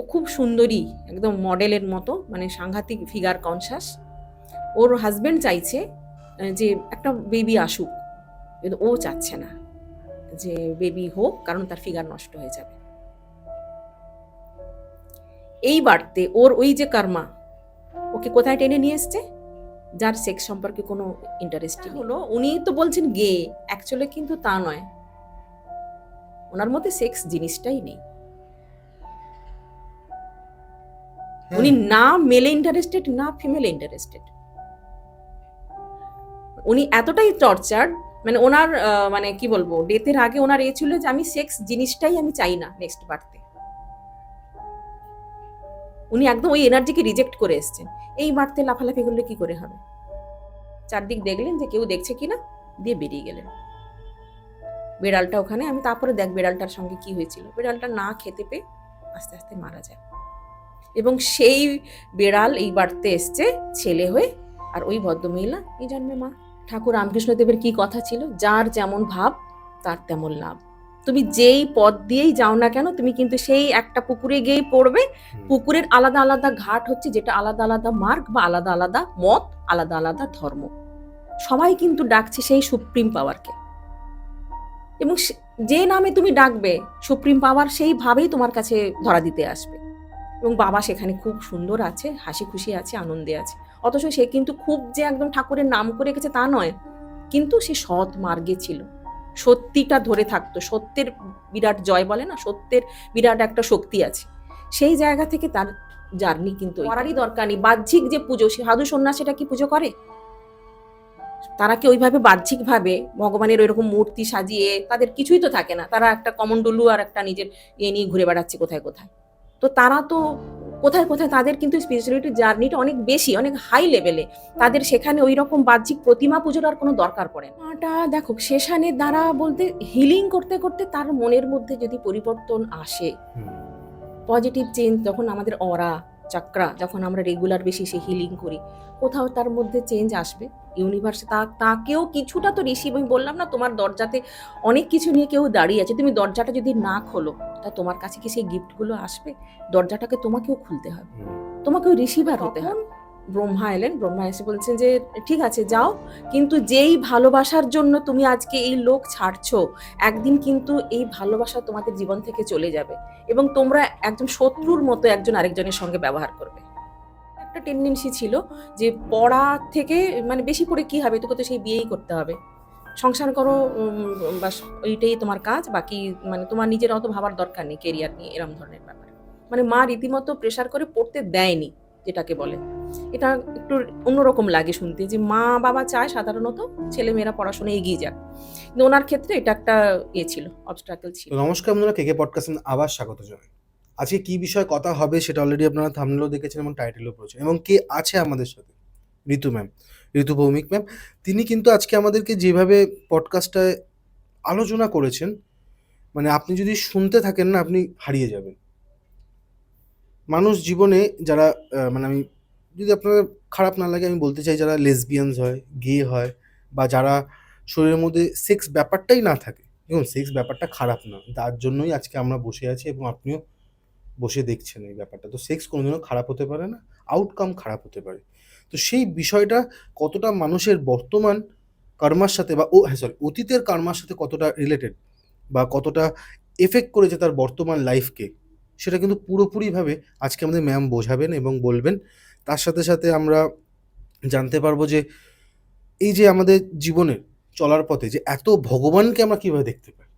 ও খুব সুন্দরী, একদম মডেলের মতো, মানে সাংঘাতিক ফিগার কনসাস। ওর হাজবেন্ড চাইছে যে একটা বেবি আসুক, কিন্তু ও চাচ্ছে না যে বেবি হোক, কারণ তার ফিগার নষ্ট হয়ে যাবে। এই বাড়তে ওর ওই যে কর্মা ওকে কোথায় টেনে নিয়ে এসছে, যার সেক্স সম্পর্কে কোনো ইন্টারেস্ট হলো। উনি তো বলছেন গে, অ্যাকচুয়ালি কিন্তু তা নয়, ওনার মধ্যে সেক্স জিনিসটাই নেই। উনি না মেলে ইন্টারেস্টেড না ফিমেলে ইন্টারেস্টেড। উনি এতটাই টর্চার্ড, মানে ওনার মানে কি বলবো, ডেথের আগে ওনার এই ছিল যে আমি সেক্স জিনিসটাই আমি চাই না নেক্সট বার্থে। উনি একদম ওই এনার্জিকে রিজেক্ট করে এসছেন। এই বার্থে লাফালাফি করলে কি করে হবে? চারদিক দেখলেন যে কেউ দেখছে কিনা, দিয়ে বেরিয়ে গেলেন। বিড়ালটা ওখানে, আমি তারপরে দেখ বিড়ালটার সঙ্গে কি হয়েছিল। বিড়ালটা না খেতে পেয়ে আস্তে আস্তে মারা যায়, এবং সেই বিড়াল এই বাড়তে এসছে ছেলে হয়ে, আর ওই ভদ্রমহিলা এই জন্মে মা। ঠাকুর রামকৃষ্ণদেবের কি কথা ছিল, যার যেমন ভাব তার তেমন লাভ। তুমি যেই পথ দিয়েই যাও না কেন, তুমি কিন্তু সেই একটা পুকুরে গিয়েই পড়বে। পুকুরের আলাদা আলাদা ঘাট হচ্ছে, যেটা আলাদা আলাদা মার্গ বা আলাদা আলাদা মত, আলাদা আলাদা ধর্ম। সবাই কিন্তু ডাকছে সেই সুপ্রিম পাওয়ারকে, এবং যে নামে তুমি ডাকবে সুপ্রিম পাওয়ার সেইভাবেই তোমার কাছে ধরা দিতে আসবে। এবং বাবা সেখানে খুব সুন্দর আছে, হাসি খুশি আছে, আনন্দে আছে। অথচ সে কিন্তু খুব যে একদম ঠাকুরের নাম করে গেছে তা নয়, কিন্তু সে সৎ মার্গে ছিল, সত্যিটা ধরে থাকতো। সত্যের বিরাট জয় বলে না, সত্যের বিরাট একটা শক্তি আছে। সেই জায়গা থেকে তার জার্নি কিন্তু করারই দরকার নেই। বাহ্যিক যে পুজো, সাধু সন্ন্যাসীটা কি পুজো করে? তারা কি ওইভাবে বাহ্যিকভাবে ভগবানের ওইরকম মূর্তি সাজিয়ে, তাদের কিছুই তো থাকে না, তারা একটা কমন্ডলু আর একটা নিজের ইয়ে নিয়ে ঘুরে বেড়াচ্ছে কোথায় কোথায়। তো তারা তো কোথায় কোথায় তাদের কিন্তু স্পিরিচুয়ালিটির জার্নিটা অনেক বেশি, অনেক হাই লেভেলে। তাদের সেখানে ওই রকম বাহ্যিক প্রতিমা পুজোর আর কোনো দরকার পড়ে না। এটা দেখো, সেশানের দ্বারা বলতে হিলিং করতে করতে তার মনের মধ্যে যদি পরিবর্তন আসে, পজিটিভ চেঞ্জ, যখন আমাদের অরা চাকরা, যখন আমরা রেগুলার বেসিসে হিলিং করি, কোথাও তার মধ্যে চেঞ্জ আসবে। ইউনিভার্সে তাকেও কিছুটা তো রিসিভ, আমি বললাম না তোমার দরজাতে অনেক কিছু নিয়ে কেউ দাঁড়িয়ে আছে, তুমি দরজাটা যদি না খোলো, তা তোমার কাছে কি সেই গিফটগুলো আসবে? দরজাটাকে তোমাকেও খুলতে হবে, তোমাকেও রিসিভার হতে হবে। ব্রহ্মা এলেন, ব্রহ্মা এসে বলছেন যে ঠিক আছে যাও, কিন্তু যেই ভালোবাসার জন্য তুমি আজকে এই লোক ছাড়ছো, একদিন কিন্তু এই ভালোবাসা তোমাদের জীবন থেকে চলে যাবে, এবং তোমরা একজন শত্রুর মতো একজন আরেকজনের সঙ্গে ব্যবহার করবে। একটা টেন্ডেন্সি ছিল যে পড়া থেকে, মানে বেশি পড়ে কি হবে, তোকে তো সেই বিয়েই করতে হবে, সংসার করো, বাস ওইটাই তোমার কাজ, বাকি মানে তোমার নিজের অত ভাবার দরকার নেই কেরিয়ার নিয়ে, এরম ধরনের ব্যাপার। মানে মা রীতিমতো প্রেশার করে পড়তে দেয়নি, যেটাকে বলে। এটা একটু অন্যরকম লাগে শুনতে, যে মা বাবা চায় সাধারণত ছেলে মেয়েরা পড়াশোনায় এগিয়ে যাক, কিন্তু ওনার ক্ষেত্রে এটা একটা ইয়ে ছিল, অবস্ট্রাকল ছিল। নমস্কার বন্ধুরা, কেকে পডকাস্টে আবার স্বাগত জানাই। আজকে কি বিষয়ে কথা হবে সেটা অলরেডি আপনারা থাম্বনেলও দেখেছেন এবং টাইটেলও পড়েছেন। এবং কে আছে আমাদের সাথে? ঋতু ম্যাম, ঋতু ভৌমিক ম্যাম। তিনি কিন্তু আজকে আমাদেরকে যেভাবে পডকাস্টটায় আলোচনা করেছেন, মানে আপনি যদি শুনতে থাকেন না, আপনি হারিয়ে যাবেন। মানুষ জীবনে যারা মানে আমি যদি আপনাদের খারাপ না লাগে, আমি বলতে চাই যারা লেসবিয়ানস হয়, গে হয়, বা যারা শরীরের মধ্যে সেক্স ব্যাপারটাই না থাকে, দেখুন সেক্স ব্যাপারটা খারাপ না, তার জন্যই আজকে আমরা বসে আছি এবং আপনিও বসে দেখছেন এই ব্যাপারটা। তো সেক্স কোনোদিনও খারাপ হতে পারে না, আউটকাম খারাপ হতে পারে। তো সেই বিষয়টা কতটা মানুষের বর্তমান কর্মার সাথে বা অতীতের কর্মার সাথে কতটা রিলেটেড বা কতটা এফেক্ট করেছে তার বর্তমান লাইফকে, সেটা কিন্তু পুরোপুরিভাবে আজকে আমাদের ম্যাম বোঝাবেন এবং বলবেন। তার সাথে সাথে আমরা জানতে পারবো যে এই যে আমাদের জীবনের চলার পথে যে এত ভগবানকে আমরা কীভাবে দেখতে পাই।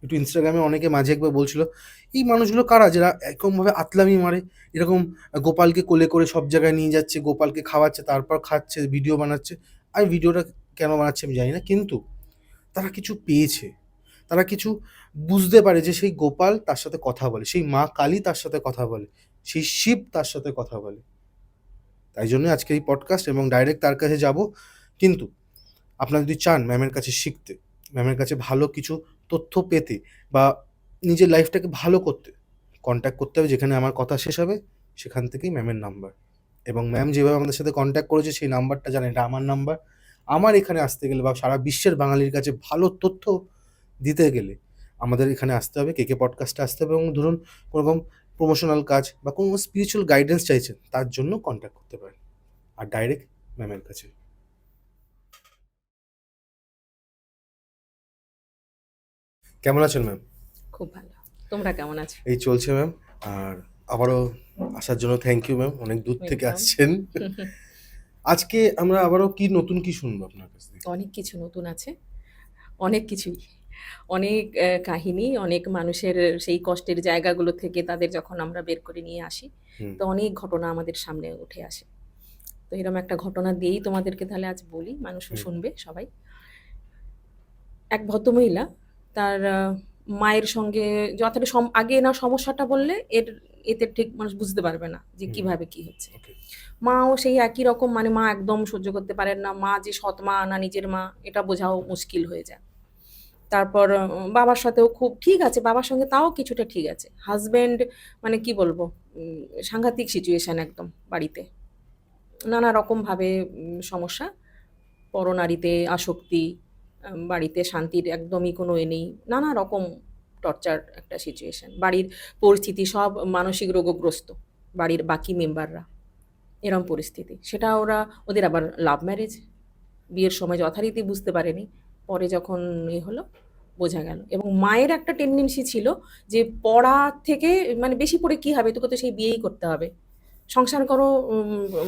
একটু ইনস্টাগ্রামে অনেকে মাঝে একবার বলছিল, এই মানুষগুলো কারা যারা এরকমভাবে আতলামি মারে, এরকম গোপালকে কোলে করে সব জায়গায় নিয়ে যাচ্ছে, গোপালকে খাওয়াচ্ছে, তারপর খাচ্ছে, ভিডিও বানাচ্ছে। আমি ভিডিওটা কেন বানাচ্ছে আমি জানি না, কিন্তু তারা কিছু পেয়েছে, তারা কিছু বুঝতে পারে যে সেই গোপাল তার সাথে কথা বলে, সেই মা কালী তার সাথে কথা বলে, সেই শিব তার সাথে কথা বলে। তাই জন্য আজকে এই পডকাস্ট এবং ডাইরেক্ট তার কাছে যাব। কিন্তু আপনারা যদি চান ম্যামের কাছে শিখতে, ম্যামের কাছে ভালো কিছু তথ্য পেতে বা নিজের লাইফটাকে ভালো করতে, কন্ট্যাক্ট করতে হবে যেখানে আমার কথা শেষ হবে, সেখান থেকেই ম্যামের নাম্বার। এবং ম্যাম যেভাবে আমাদের সাথে কন্ট্যাক্ট করেছে সেই নাম্বারটা জানেন, এটা আমার নাম্বার। আমার এখানে আসতে গেলে বা সারা বিশ্বের বাঙালির কাছে ভালো তথ্য দিতে গেলে আমাদের এখানে আসতে হবে, কেকে পডকাস্টে আসতে হবে। এবং ধরুন কোনোরকম প্রমোশনাল কাজ বা কোনো স্পিরিচুয়াল গাইডেন্স চাইছেন, তার জন্য কন্ট্যাক্ট করতে পারেন আর ডাইরেক্ট ম্যামের কাছে। কেমন আছেন ম্যাম? খুব ভালো। তোমরা কেমন আছো? এই চলছে ম্যাম। আর আবারও আসার জন্য থ্যাংক ইউ ম্যাম, অনেক দূর থেকে Welcome. আসছেন। আজকে আমরা আবারও কি নতুন কি শুনবো আপনার কাছ থেকে? অনেক কিছু নতুন আছে, অনেক কিছুই। অনেক কাহিনী, অনেক মানুষের সেই কষ্টের জায়গাগুলো থেকে তাদের যখন আমরা বের করে নিয়ে আসি, হুম, তো অনেক ঘটনা আমাদের সামনে উঠে আসে। তো এরকম একটা ঘটনা দিয়েই তোমাদেরকে তাহলে আজ বলি, মানুষও হুম, শুনবে সবাই। এক ভদ্রমহিলা তার মায়ের সঙ্গে যথাটা আগে না সমস্যাটা বললে এতে ঠিক মানুষ বুঝতে পারবে না যে হুম, কিভাবে কি হচ্ছে। ওকে, মাও সেই একই রকম, মানে মা একদম সহ্য করতে পারেন না। মা যে সৎ মা না নিজের মা এটা বোঝাও মুশকিল হয়ে যায়। তারপর বাবার সাথেও খুব ঠিক আছে, বাবার সঙ্গে তাও কিছুটা ঠিক আছে। হাসব্যান্ড মানে কি বলবো, সাংঘাতিক সিচুয়েশন একদম বাড়িতে। নানা রকমভাবে সমস্যা, পরনারীতে আসক্তি, বাড়িতে শান্তির একদমই কোনো নেই। নানা রকম টর্চার একটা সিচুয়েশন। বাড়ির পরিস্থিতি সব মানসিক রোগগ্রস্ত, বাড়ির বাকি মেম্বাররা। এরম পরিস্থিতি। সেটা ওদের আবার লাভ ম্যারেজ। বিয়ের সময় যথারীতি বুঝতে পারেনি। পরে যখন হলো বোঝা গেল। এবং মায়ের একটা টেনডেন্সি ছিল যে পড়া থেকে, মানে বেশি পড়ে কি হবে? তোকে তো সেই বিয়েই করতে হবে। সংসার করো,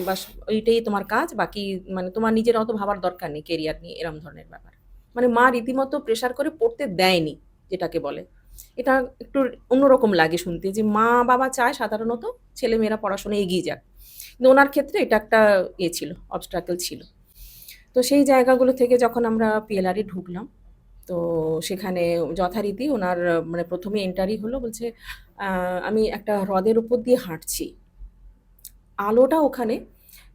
বাস ওইটাই তোমার কাজ। বাকি মানে তোমার নিজের অত ভাবার দরকার নেই কেরিয়ার নিয়ে, এরম ধরনের ব্যাপার। মানে মা রীতিমতো প্রেশার করে পড়তে দেয়নি, যেটাকে বলে। এটা একটু অন্যরকম লাগে শুনতে যে মা-বাবা চায় সাধারণত ছেলেমেয়েরা পড়াশোনায় এগিয়ে যাক। কিন্তু ওনার ক্ষেত্রে এটা একটা ছিল, অবস্ট্রাকল ছিল। তো সেই জায়গাগুলো থেকে যখন আমরা পিএলআর-এ ঢুকলাম, তো সেখানে যথারীতি ওনার মানে ১ম এ এন্টারি হলো, বলছে আমি একটা হ্রদের উপর দিয়ে হাঁটছি। আলোটা ওখানে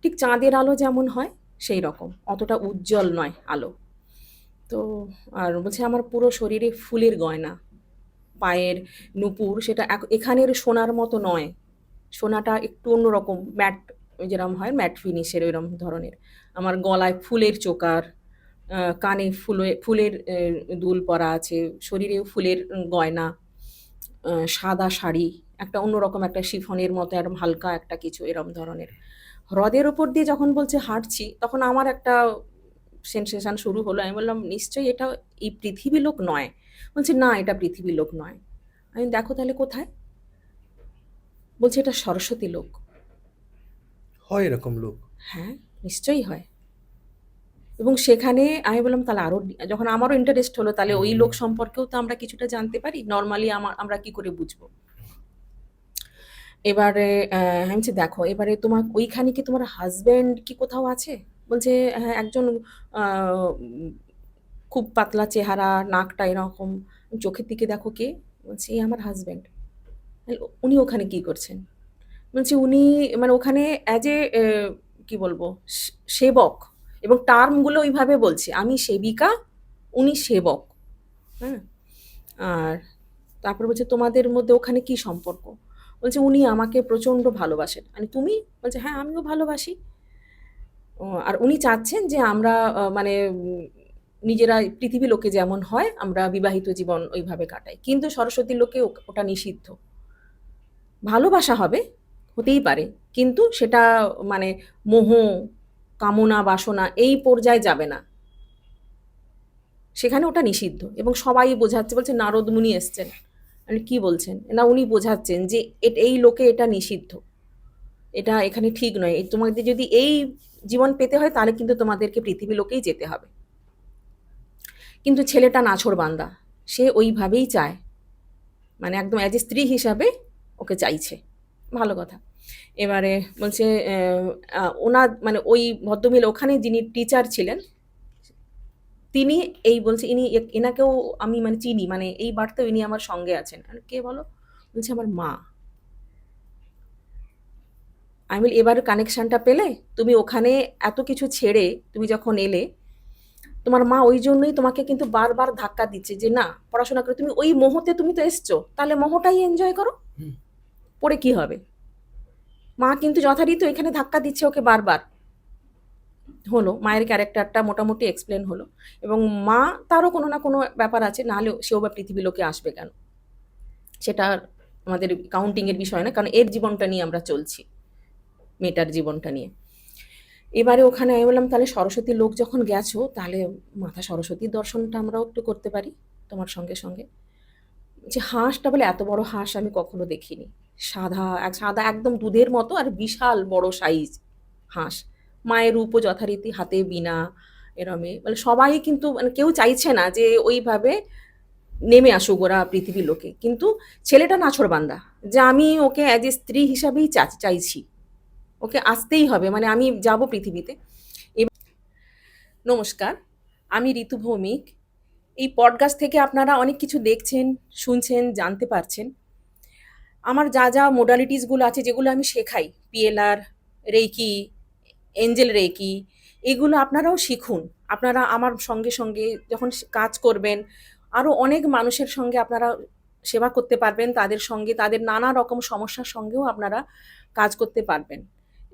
ঠিক চাঁদের আলো যেমন হয় সেই রকম। অতটা উজ্জ্বল নয় আলো। তো আর বলছে আমার পুরো শরীরে ফুলের গয়না। পায়ের নূপুর সেটা এখানের সোনার মতো নয়। সোনাটা একটু অন্যরকম ম্যাট, যেরকম হয় ম্যাট ফিনিশের ওইরকম ধরনের। আমার গলায় ফুলের চোকার, কানে ফুলের দুল পরা আছে, শরীরেও ফুলের গয়না, সাদা শাড়ি, একটা অন্যরকম একটা শিফনের মতো এরম হালকা একটা কিছু এরম ধরনের। হ্রদের ওপর দিয়ে যখন বলছে হাঁটছি, তখন আমার একটা সেনসেশন শুরু হলো। আমি বললাম, "নিশ্চয়ই এটা এই পৃথিবীর লোক নয়।" বলছে, "না, এটা পৃথিবীর লোক নয়।" আমি, "দেখো তাহলে কোথায়?" বলছে, "এটা সরস্বতী লোক।" হয় এরকম লোক? হ্যাঁ, নিশ্চয়ই হয়। এবং সেখানে আমি বললাম, "তাহলে আরো যখন আমারও ইন্টারেস্ট হলো, তাহলে ওই লোক সম্পর্কেও তো আমরা কিছুটা জানতে পারি। নরমালি আমরা কি করে বুঝবো?" এবারে আমি বলছি, "দেখো, এবারে তোমার ওইখানে কি তোমার হাসব্যান্ড কি কোথাও আছে?" বলছে, "হ্যাঁ, একজন আ উম খুব পাতলা চেহারা, নাকটা এরকম। চোখের দিকে দেখো কে?" বলছি, "এই আমার হাসব্যান্ড।" "উনি ওখানে কি করছেন?" বলছি, "উনি মানে ওখানে অ্যাজ এ কি বলবো? সেবক।" এবং টার্মগুলো ওইভাবে বলছে। আমি সেবিকা, উনি সেবক। হ্যাঁ? আর তারপরে বলছে, "তোমাদের মধ্যে ওখানে কি সম্পর্ক?" বলছে, "উনি আমাকে প্রচণ্ড ভালোবাসেন।" আমি, "তুমি?" বলছে, "হ্যাঁ, আমিও ভালোবাসি।" আর উনি চাচ্ছেন যে আমরা মানে নিজেরা পৃথিবী লোকে যেমন হয় আমরা বিবাহিত জীবন ওইভাবে কাটাই। কিন্তু সরস্বতী লোকে ওটা নিষিদ্ধ। ভালোবাসা হবে, হতেই পারে। কিন্তু সেটা মানে মোহ, কামনা, বাসনা এই পর্যায়ে যাবে না। সেখানে ওটা নিষিদ্ধ এবং সবাই বোঝাচ্ছে, বলছে নারদ মুনি এসছেন। আমি, "কি বলছেন?" না, উনি বোঝাচ্ছেন যে এই লোকে এটা নিষিদ্ধ। এটা এখানে ঠিক নয়। তোমাদের যদি এই জীবন পেতে হয় তাহলে কিন্তু তোমাদেরকে পৃথিবী লোকেই যেতে হবে। কিন্তু ছেলেটা নাছোড়বান্দা। সে ওইভাবেই চায়। মানে একদম অ্যাজ এ স্ত্রী হিসাবে ওকে চাইছে। ভালো কথা। এবারে বলছে ওনার মানে ওই ভদ্রমহিলা ওখানে যিনি টিচার ছিলেন, তিনি এই বলছে এনাকেও আমি মানে চিনি। মানে এই বার্তাও ইনি আমার সঙ্গে আছেন। আমি, "কে বলো?" বলছে, "আমার মা।" আমি বলি, "এবার কানেকশনটা পেলে? তুমি ওখানে এত কিছু ছেড়ে তুমি যখন এলে, তোমার মা ওই জন্যই তোমাকে কিন্তু বারবার ধাক্কা দিচ্ছে যে না পড়াশোনা করে তুমি ওই মোহতে তুমি তো এসছো, তাহলে মোহটাই এনজয় করো, হুম, পড়ে কি হবে?" মা কিন্তু যথারীতি এখানে ধাক্কা দিচ্ছে ওকে বারবার। হলো মায়ের ক্যারেক্টারটা মোটামুটি এক্সপ্লেন হলো এবং মা তারও কোনো না কোনো ব্যাপার আছে, নাহলে সেও বা পৃথিবী লোকে আসবে কেন, সেটা আমাদের কাউন্টিংয়ের বিষয় না, কারণ এর জীবনটা নিয়ে আমরা চলছি, মেয়েটার জীবনটা নিয়ে। এবারে ওখানে আমি বললাম, তাহলে সরস্বতী লোক যখন গেছো, তাহলে মাতা সরস্বতীর দর্শনটা আমরাও একটু করতে পারি তোমার সঙ্গে সঙ্গে। যে হাঁসটা, বলে এত বড় হাঁস আমি কখনো দেখিনি, সাদা একদম দুধের মতো, আর বিশাল বড় সাইজ হাঁস, মায়ের রূপও যথারীতি, হাতে বীণা, এরমে, মানে সবাই কিন্তু, মানে কেউ চাইছে না যে ওইভাবে নেমে আসুক ওরা পৃথিবীর লোকে, কিন্তু ছেলেটা নাছোড়বান্দা, যে আমি ওকে অ্যাজ এ স্ত্রী হিসাবেই চাইছি, ওকে আসতেই হবে, মানে আমি যাব পৃথিবীতে। নমস্কার, আমি ঋতু ভৌমিক। এই পডকাস্ট থেকে আপনারা অনেক কিছু দেখছেন, শুনছেন, জানতে পারছেন। আমার যা যা মোডালিটিসগুলো আছে, যেগুলো আমি শেখাই, পিএলআর, রেকি, এঞ্জেল রেকি, এগুলো আপনারাও শিখুন। আপনারা আমার সঙ্গে সঙ্গে যখন কাজ করবেন, আরও অনেক মানুষের সঙ্গে আপনারা সেবা করতে পারবেন, তাদের সঙ্গে তাদের নানা রকম সমস্যার সঙ্গেও আপনারা কাজ করতে পারবেন।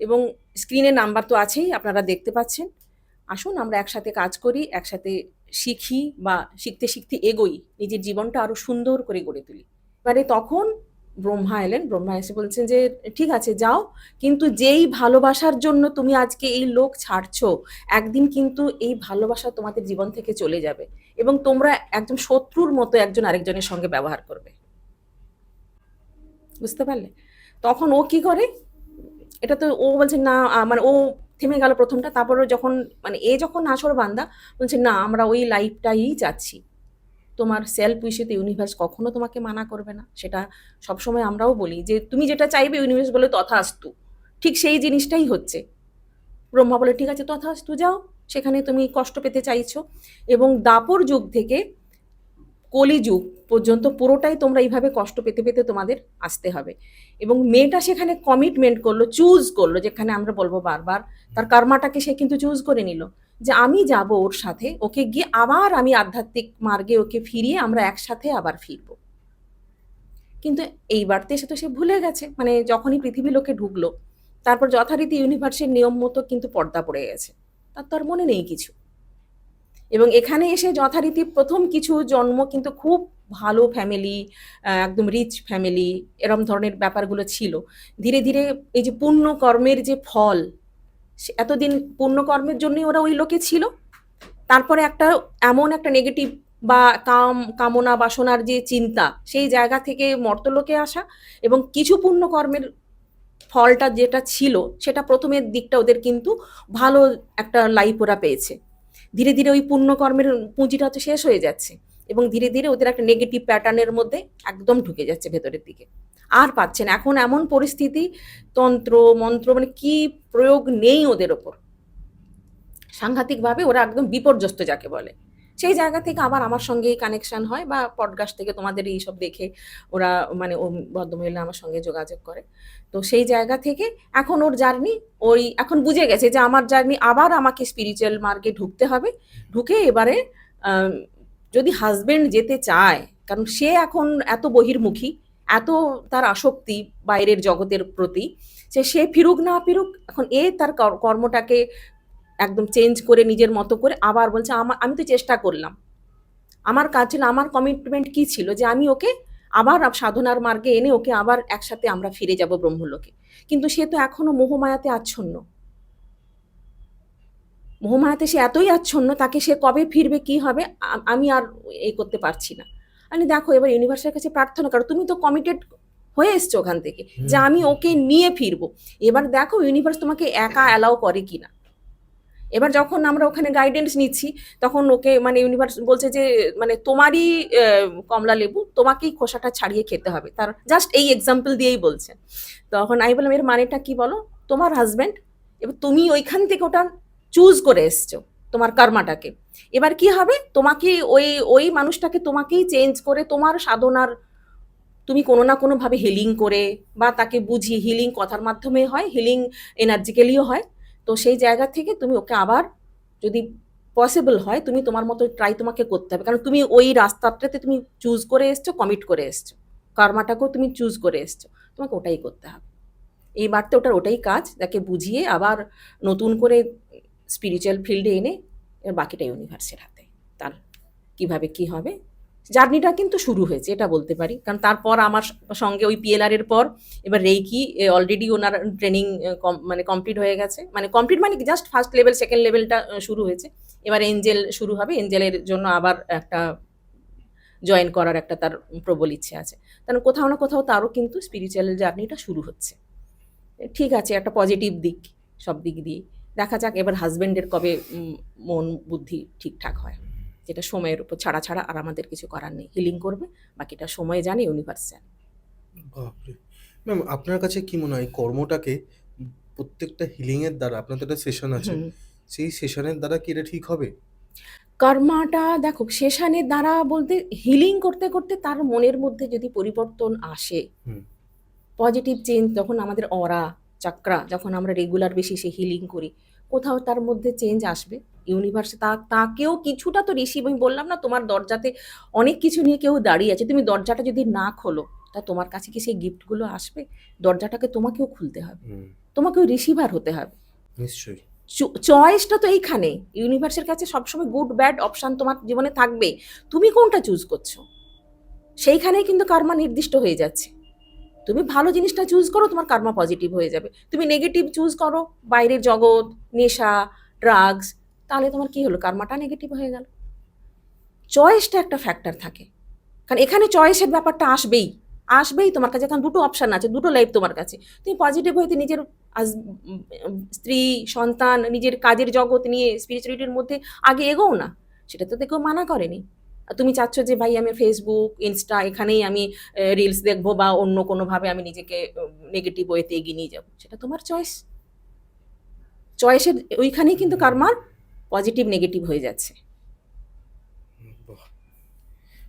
এবং স্ক্রিনে নাম্বার তো আছেই, আপনারা দেখতে পাচ্ছেন। আসুন আমরা একসাথে কাজ করি, একসাথে শিখি, বা শিখতে শিখতে এগোই, নিজের জীবনটা আরও সুন্দর করে গড়ে তুলি। এবারে তখন ব্রহ্মা এলেন। ব্রহ্মা এসে বলছেন যে ঠিক আছে যাও, কিন্তু যেই ভালোবাসার জন্য তুমি আজকে এই লোক ছাড়ছো, একদিন কিন্তু এই ভালোবাসা তোমাদের জীবন থেকে চলে যাবে, এবং তোমরা একজন শত্রুর মতো একজন আরেকজনের সঙ্গে ব্যবহার করবে। বুঝতে পারলে? তখন ও কি করে, এটা তো ও বলছে না, মানে ও থেমে গেল প্রথমটা, তারপরে যখন, মানে এ যখন নাছোড়বান্দা, বলছে না, আমরা ওই লাইফটাই চাচ্ছি। তোমার সেলফ উইশেতে ইউনিভার্স কখনো তোমাকে মানা করবে না। সেটা সবসময় আমরাও বলি যে তুমি যেটা চাইবে ইউনিভার্স বলে তথাস্তু, ঠিক সেই জিনিসটাই হচ্ছে। ব্রহ্মা বলে ঠিক আছে তথাস্তু, যাও, সেখানে তুমি কষ্ট পেতে চাইছো, এবং দাপর যুগ থেকে কলিযুগ পর্যন্ত পুরোটাই তোমরা এইভাবে কষ্ট পেতে পেতে তোমাদের আসতে হবে। এবং মেয়েটা সেখানে কমিটমেন্ট করলো, চুজ করলো, যেখানে আমরা বলবো বারবার, তার কর্মাটাকে সে কিন্তু চুজ করে নিল, যে আমি যাব ওর সাথে, ওকে গিয়ে আবার আমি আধ্যাত্মিক মার্গে ওকে ফিরিয়ে আমরা একসাথে আবার ফিরবো। কিন্তু এইবারতে সে তো সে ভুলে গেছে, মানে যখনই পৃথিবী লোকে ঢুকলো, তারপর যথারীতি ইউনিভার্সের নিয়ম মতো কিন্তু পর্দা পড়ে গেছে, তার তো আর মনে নেই কিছু। এবং এখানে এসে যথারীতি প্রথম কিছু জন্ম কিন্তু খুব ভালো ফ্যামিলি, একদম রিচ ফ্যামিলি, এরম ধরনের ব্যাপারগুলো ছিল। ধীরে ধীরে এই যে পুণ্য কর্মের যে ফল, এতদিন পুণ্যকর্মের জন্যই ওরা ওই লোকে ছিল। তারপরে একটা এমন একটা নেগেটিভ বা কামনা বাসনার যে চিন্তা, সেই জায়গা থেকে মর্তলোকে আসা, এবং কিছু পুণ্যকর্মের ফলটা যেটা ছিল, সেটা প্রথমের দিকটা ওদের কিন্তু ভালো একটা লাইফ ওরা পেয়েছে। ধীরে ধীরে ওই পুণ্যকর্মের পুঁজিটা তো শেষ হয়ে যাচ্ছে, এবং ধীরে ধীরে ওদের একটা নেগেটিভ প্যাটার্নের মধ্যে একদম ঢুকে যাচ্ছে ভেতরের দিকে, আর পাচ্ছে না। এখন এমন পরিস্থিতি, তন্ত্র মন্ত্র মানে কি প্রয়োগ নেই ওদের ওপর, সাংঘাতিকভাবে ওরা একদম বিপর্যস্ত যাকে বলে। সেই জায়গা থেকে আবার আমার সঙ্গেই কানেকশন হয়, বা পডকাস্ট থেকে তোমাদের এইসব দেখে ওরা, মানে ও ভদ্রমহিলা আমার সঙ্গে যোগাযোগ করে। তো সেই জায়গা থেকে এখন ওর জার্নি, ওই এখন বুঝে গেছে যে আমার জার্নি আবার আমাকে স্পিরিচুয়াল মার্গে ঢুকতে হবে। ঢুকে এবারে যদি হাজবেন্ড যেতে চায়, কারণ সে এখন এত বহির্মুখী, এত তার আসক্তি বাইরের জগতের প্রতি, সে ফিরুক না ফিরুক, এখন তার কর্মটাকে একদম চেঞ্জ করে নিজের মতো করে আবার বলছে আমি তো চেষ্টা করলাম, আমার কাজ ছিল, আমার কমিটমেন্ট কি ছিল, যে আমি ওকে আবার সাধনার মার্গে এনে ওকে আবার একসাথে আমরা ফিরে যাব ব্রহ্মলোকে। কিন্তু সে তো এখনো মোহমায়াতে আচ্ছন্ন, মোহমায়াতে সে এতই আচ্ছন্ন, তাকে সে কবে ফিরবে, কি হবে, আমি আর এই করতে পারছি না। আমি দেখো এবার ইউনিভার্সের কাছে প্রার্থনা করো, তুমি তো কমিটেড হয়ে এসছো ওখান থেকে, যে আমি ওকে নিয়ে ফিরবো। এবার দেখো ইউনিভার্স তোমাকে একা অ্যালাউ করে কিনা। এবার যখন আমরা ওখানে গাইডেন্স নিচ্ছি, তখন ওকে, মানে ইউনিভার্স বলছে যে মানে তোমারই কমলা লেবু, তোমাকেই খোসাটা ছাড়িয়ে খেতে হবে, তার জাস্ট এই এক্সাম্পল দিয়েই বলছে। তখন আমি বললাম এর মানেটা কি বলো, তোমার হাজব্যান্ড, এবার তুমি ওইখান থেকে ওটা চুজ করে এসছো, তোমার কর্মাটাকে। এবার কি হবে, তোমাকে ওই ওই মানুষটাকে তোমাকেই চেঞ্জ করে তোমার সাধনার, তুমি কোনো না কোনোভাবে হিলিং করে, বা তাকে বুঝিয়ে, হিলিং কথার মাধ্যমে হয়, হিলিং এনার্জিক্যালিও হয়। তো সেই জায়গা থেকে তুমি ওকে আবার, যদি পসিবল হয়, তুমি তোমার মতো ট্রাই তোমাকে করতে হবে, কারণ তুমি ওই রাস্তাটাতে তুমি চুজ করে এসছো, কমিট করে এসছো, কর্মাটাকেও তুমি চুজ করে এসছো, তোমাকে ওটাই করতে হবে। এই বার্তে ওটাই কাজ, তাকে বুঝিয়ে আবার নতুন করে স্পিরিচুয়াল ফিল্ডে এনে, এর বাকিটা ইউনিভার্সের হাতে, তার কিভাবে কি হবে জার্নিটা কিন্তু শুরু হয়েছে, এটা বলতে পারি। কারণ তারপর আমার সঙ্গে ওই পিএলআর এর পর এবার রেইকি অলরেডি ওনার ট্রেনিং মানে কমপ্লিট হয়ে গেছে, মানে কমপ্লিট মানে জাস্ট ফার্স্ট লেভেল সেকেন্ড লেভেলটা শুরু হয়েছে। এবার এঞ্জেল শুরু হবে, এঞ্জেলের জন্য আবার একটা জয়েন করার একটা তার প্রবল ইচ্ছে আছে। কারণ কোথাও না কোথাও তারও কিন্তু স্পিরিচুয়াল জার্নিটা শুরু হচ্ছে। ঠিক আছে, একটা পজিটিভ দিক সব দিক দিয়ে। দেখা যাক এবার হাজবেন্ডের কবে মন বুদ্ধি ঠিকঠাক হয়, যেটা সময়ের উপর ছাড়া ছাড়া আর আমাদের কিছু করার নেই। হিলিং করবে, বাকিটা সময় জানে, ইউনিভার্স জানে। বাপরে! ম্যাম আপনার কাছে কি মনে হয় এই কর্মটাকে প্রত্যেকটা হিলিং এর দ্বারা আপনার তো একটা সেশন আছে। হুম। সেই সেশনের দ্বারা কি এটা ঠিক হবে? কর্মাটা দেখো সেশনের দ্বারা বলতে হিলিং করতে করতে তার মনের মধ্যে যদি পরিবর্তন আসে, হুম। পজিটিভ চেঞ্জ, যখন আমাদের অরা চাকরা যখন আমরা রেগুলার বেসিসে হিলিং করি, কোথাও তার মধ্যে চেঞ্জ আসবে। ইউনিভার্সে তাকেও কিছুটা তো রিসিভ, আমি বললাম না তোমার দরজাতে অনেক কিছু নিয়ে কেউ দাঁড়িয়ে আছে, তুমি দরজাটা যদি না খোলো তা তোমার কাছে কি সেই গিফটগুলো আসবে? দরজাটাকে তোমাকেও খুলতে হবে, হুম। তোমাকেও রিসিভার হতে হবে। নিশ্চয়ই। চয়েসটা তো এইখানে, ইউনিভার্সের কাছে সবসময় গুড ব্যাড অপশান তোমার জীবনে থাকবে, তুমি কোনটা চুজ করছো সেইখানেই কিন্তু কার্মা নির্দিষ্ট হয়ে যাচ্ছে। তুমি ভালো জিনিসটা চুজ করো, তোমার কার্মা পজিটিভ হয়ে যাবে। তুমি নেগেটিভ চুজ করো, বাইরের জগৎ, নেশা, ড্রাগস, তাহলে তোমার কি হলো, কার্মাটা নেগেটিভ হয়ে গেল। চয়েসটা একটা ফ্যাক্টর থাকে, কারণ এখানে চয়েসের ব্যাপারটা আসবেই, আসবেই তোমার কাছে। কারণ দুটো অপশান আছে, দুটো লাইফ তোমার কাছে। তুমি পজিটিভ হইতে নিজের স্ত্রী, সন্তান, নিজের কাজের জগৎ নিয়ে স্পিরিচুয়ালিটির মধ্যে আগে এগোও না, সেটা তো কেউ মানা করেনি। আর তুমি চাচ্ছ যে ভাই আমি ফেসবুক, ইনস্টা এখানেই আমি রিলস দেখবো বা অন্য কোনোভাবে আমি নিজেকে নেগেটিভ ওয়েতে এগিয়ে নিয়ে যাবো, সেটা তোমার চয়েস। চয়েসের ওইখানেই কিন্তু কার্মার পজিটিভ নেগেটিভ হয়ে যাচ্ছে। বাহ!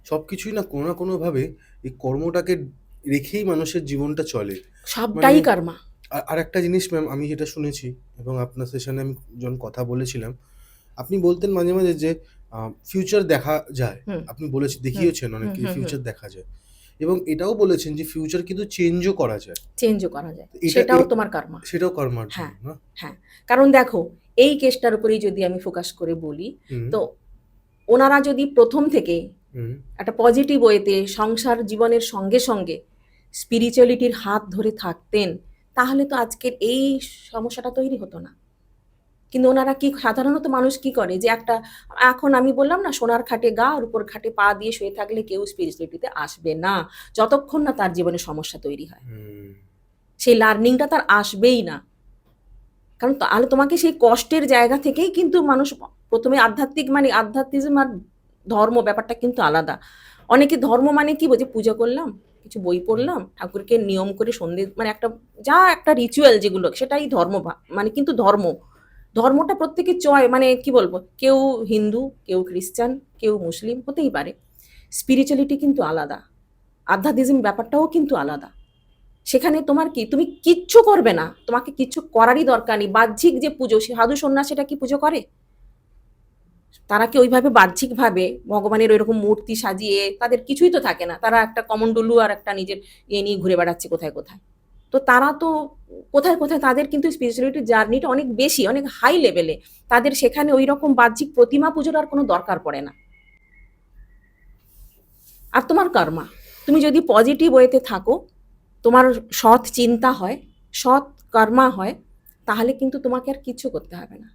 সবকিছুই না কোনোভাবে এই কর্মটাকে রেখেই মানুষের জীবনটা চলে। মানে সবটাই কার্মা। আরেকটা জিনিস ম্যাম আমি যেটা শুনেছি এবং আপনার সেশনে আমি যখন কথা বলেছিলাম, আপনি বলতেন মাঝে, মাঝে যে ফিউচার দেখা যায়। হুম আপনি হুম দেখিয়েছেন হুম অনেককে হুম হুম ফিউচার দেখা যায় এবং এটাও বলেছেন যে ফিউচার কিন্তু চেঞ্জও করা যায়। চেঞ্জও করা যায়, তো এটা সেটাও তোমার কার্মা। সেটাও কর্মার হ্যাঁ, জন্য না? হ্যাঁ। কারণ দেখো, এই কেসটার উপরেই যদি আমি ফোকাস করে বলি, হুম, তো ওনারা যদি প্রথম থেকে হুম, একটা পজিটিভ ওয়েতে সংসার জীবনের সঙ্গে সঙ্গে স্পিরিচুয়ালিটির হাত ধরে থাকতেন, তাহলে তো আজকের এই সমস্যাটা তৈরি হতো না। কিন্তু ওনারা কি, সাধারণত মানুষ কি করে যে একটা, এখন আমি বললাম না সোনার খাটে গা আর উপর খাটে পা দিয়ে শুয়ে থাকলে কেউ স্পিরিচুয়ালিটিতে আসবে না, যতক্ষণ না তার জীবনে সমস্যা তৈরি হয়। হুম, সেই লার্নিংটা তার আসবেই না। কারণ তাহলে তোমাকে সেই কষ্টের জায়গা থেকেই কিন্তু মানুষ প্রথমে আধ্যাত্মিক, মানে আধ্যাত্মিজম আর ধর্ম ব্যাপারটা কিন্তু আলাদা। অনেকে ধর্ম মানে কি বোঝে, পুজো করলাম, কিছু বই পড়লাম, ঠাকুরকে নিয়ম করে সন্ধে, মানে একটা যা একটা রিচুয়াল যেগুলো, সেটাই ধর্ম মানে। কিন্তু ধর্মটা প্রত্যেকের মানে কি বলবো, কেউ হিন্দু, কেউ খ্রিস্টান, কেউ মুসলিম হতেই পারে। স্পিরিচুয়ালিটি কিন্তু আলাদা, আধ্যাত্মিজম ব্যাপারটাও কিন্তু আলাদা। সেখানে তোমার কি, তুমি কিচ্ছু করবে না, তোমাকে কিচ্ছু করারই দরকার নেই। বাহ্যিক যে পুজো, সাধু সন্ন্যাসীরা কি পুজো করে? তারা কি ওইভাবে বাহ্যিকভাবে ভগবানের ওইরকম মূর্তি সাজিয়ে, তাদের কিছুই তো থাকে না, তারা একটা কমন্ডলু আর একটা নিজের ইয়ে নিয়ে ঘুরে বেড়াচ্ছে কোথায় কোথায়। তো তারা তো কোথায় কোথায়, তাদের কিন্তু স্পিরিচুয়ালিটির জার্নিটা অনেক বেশি, অনেক হাই লেভেলে। তাদের সেখানে ওই রকম বাহ্যিক প্রতিমা পুজোর আর কোনো দরকার পড়ে না। আর তোমার কর্মা, তুমি যদি পজিটিভ ওয়েতে থাকো, তোমার সৎ চিন্তা হয়, সৎ কর্মা হয়, তাহলে কিন্তু তোমাকে আর কিছু করতে হবে না,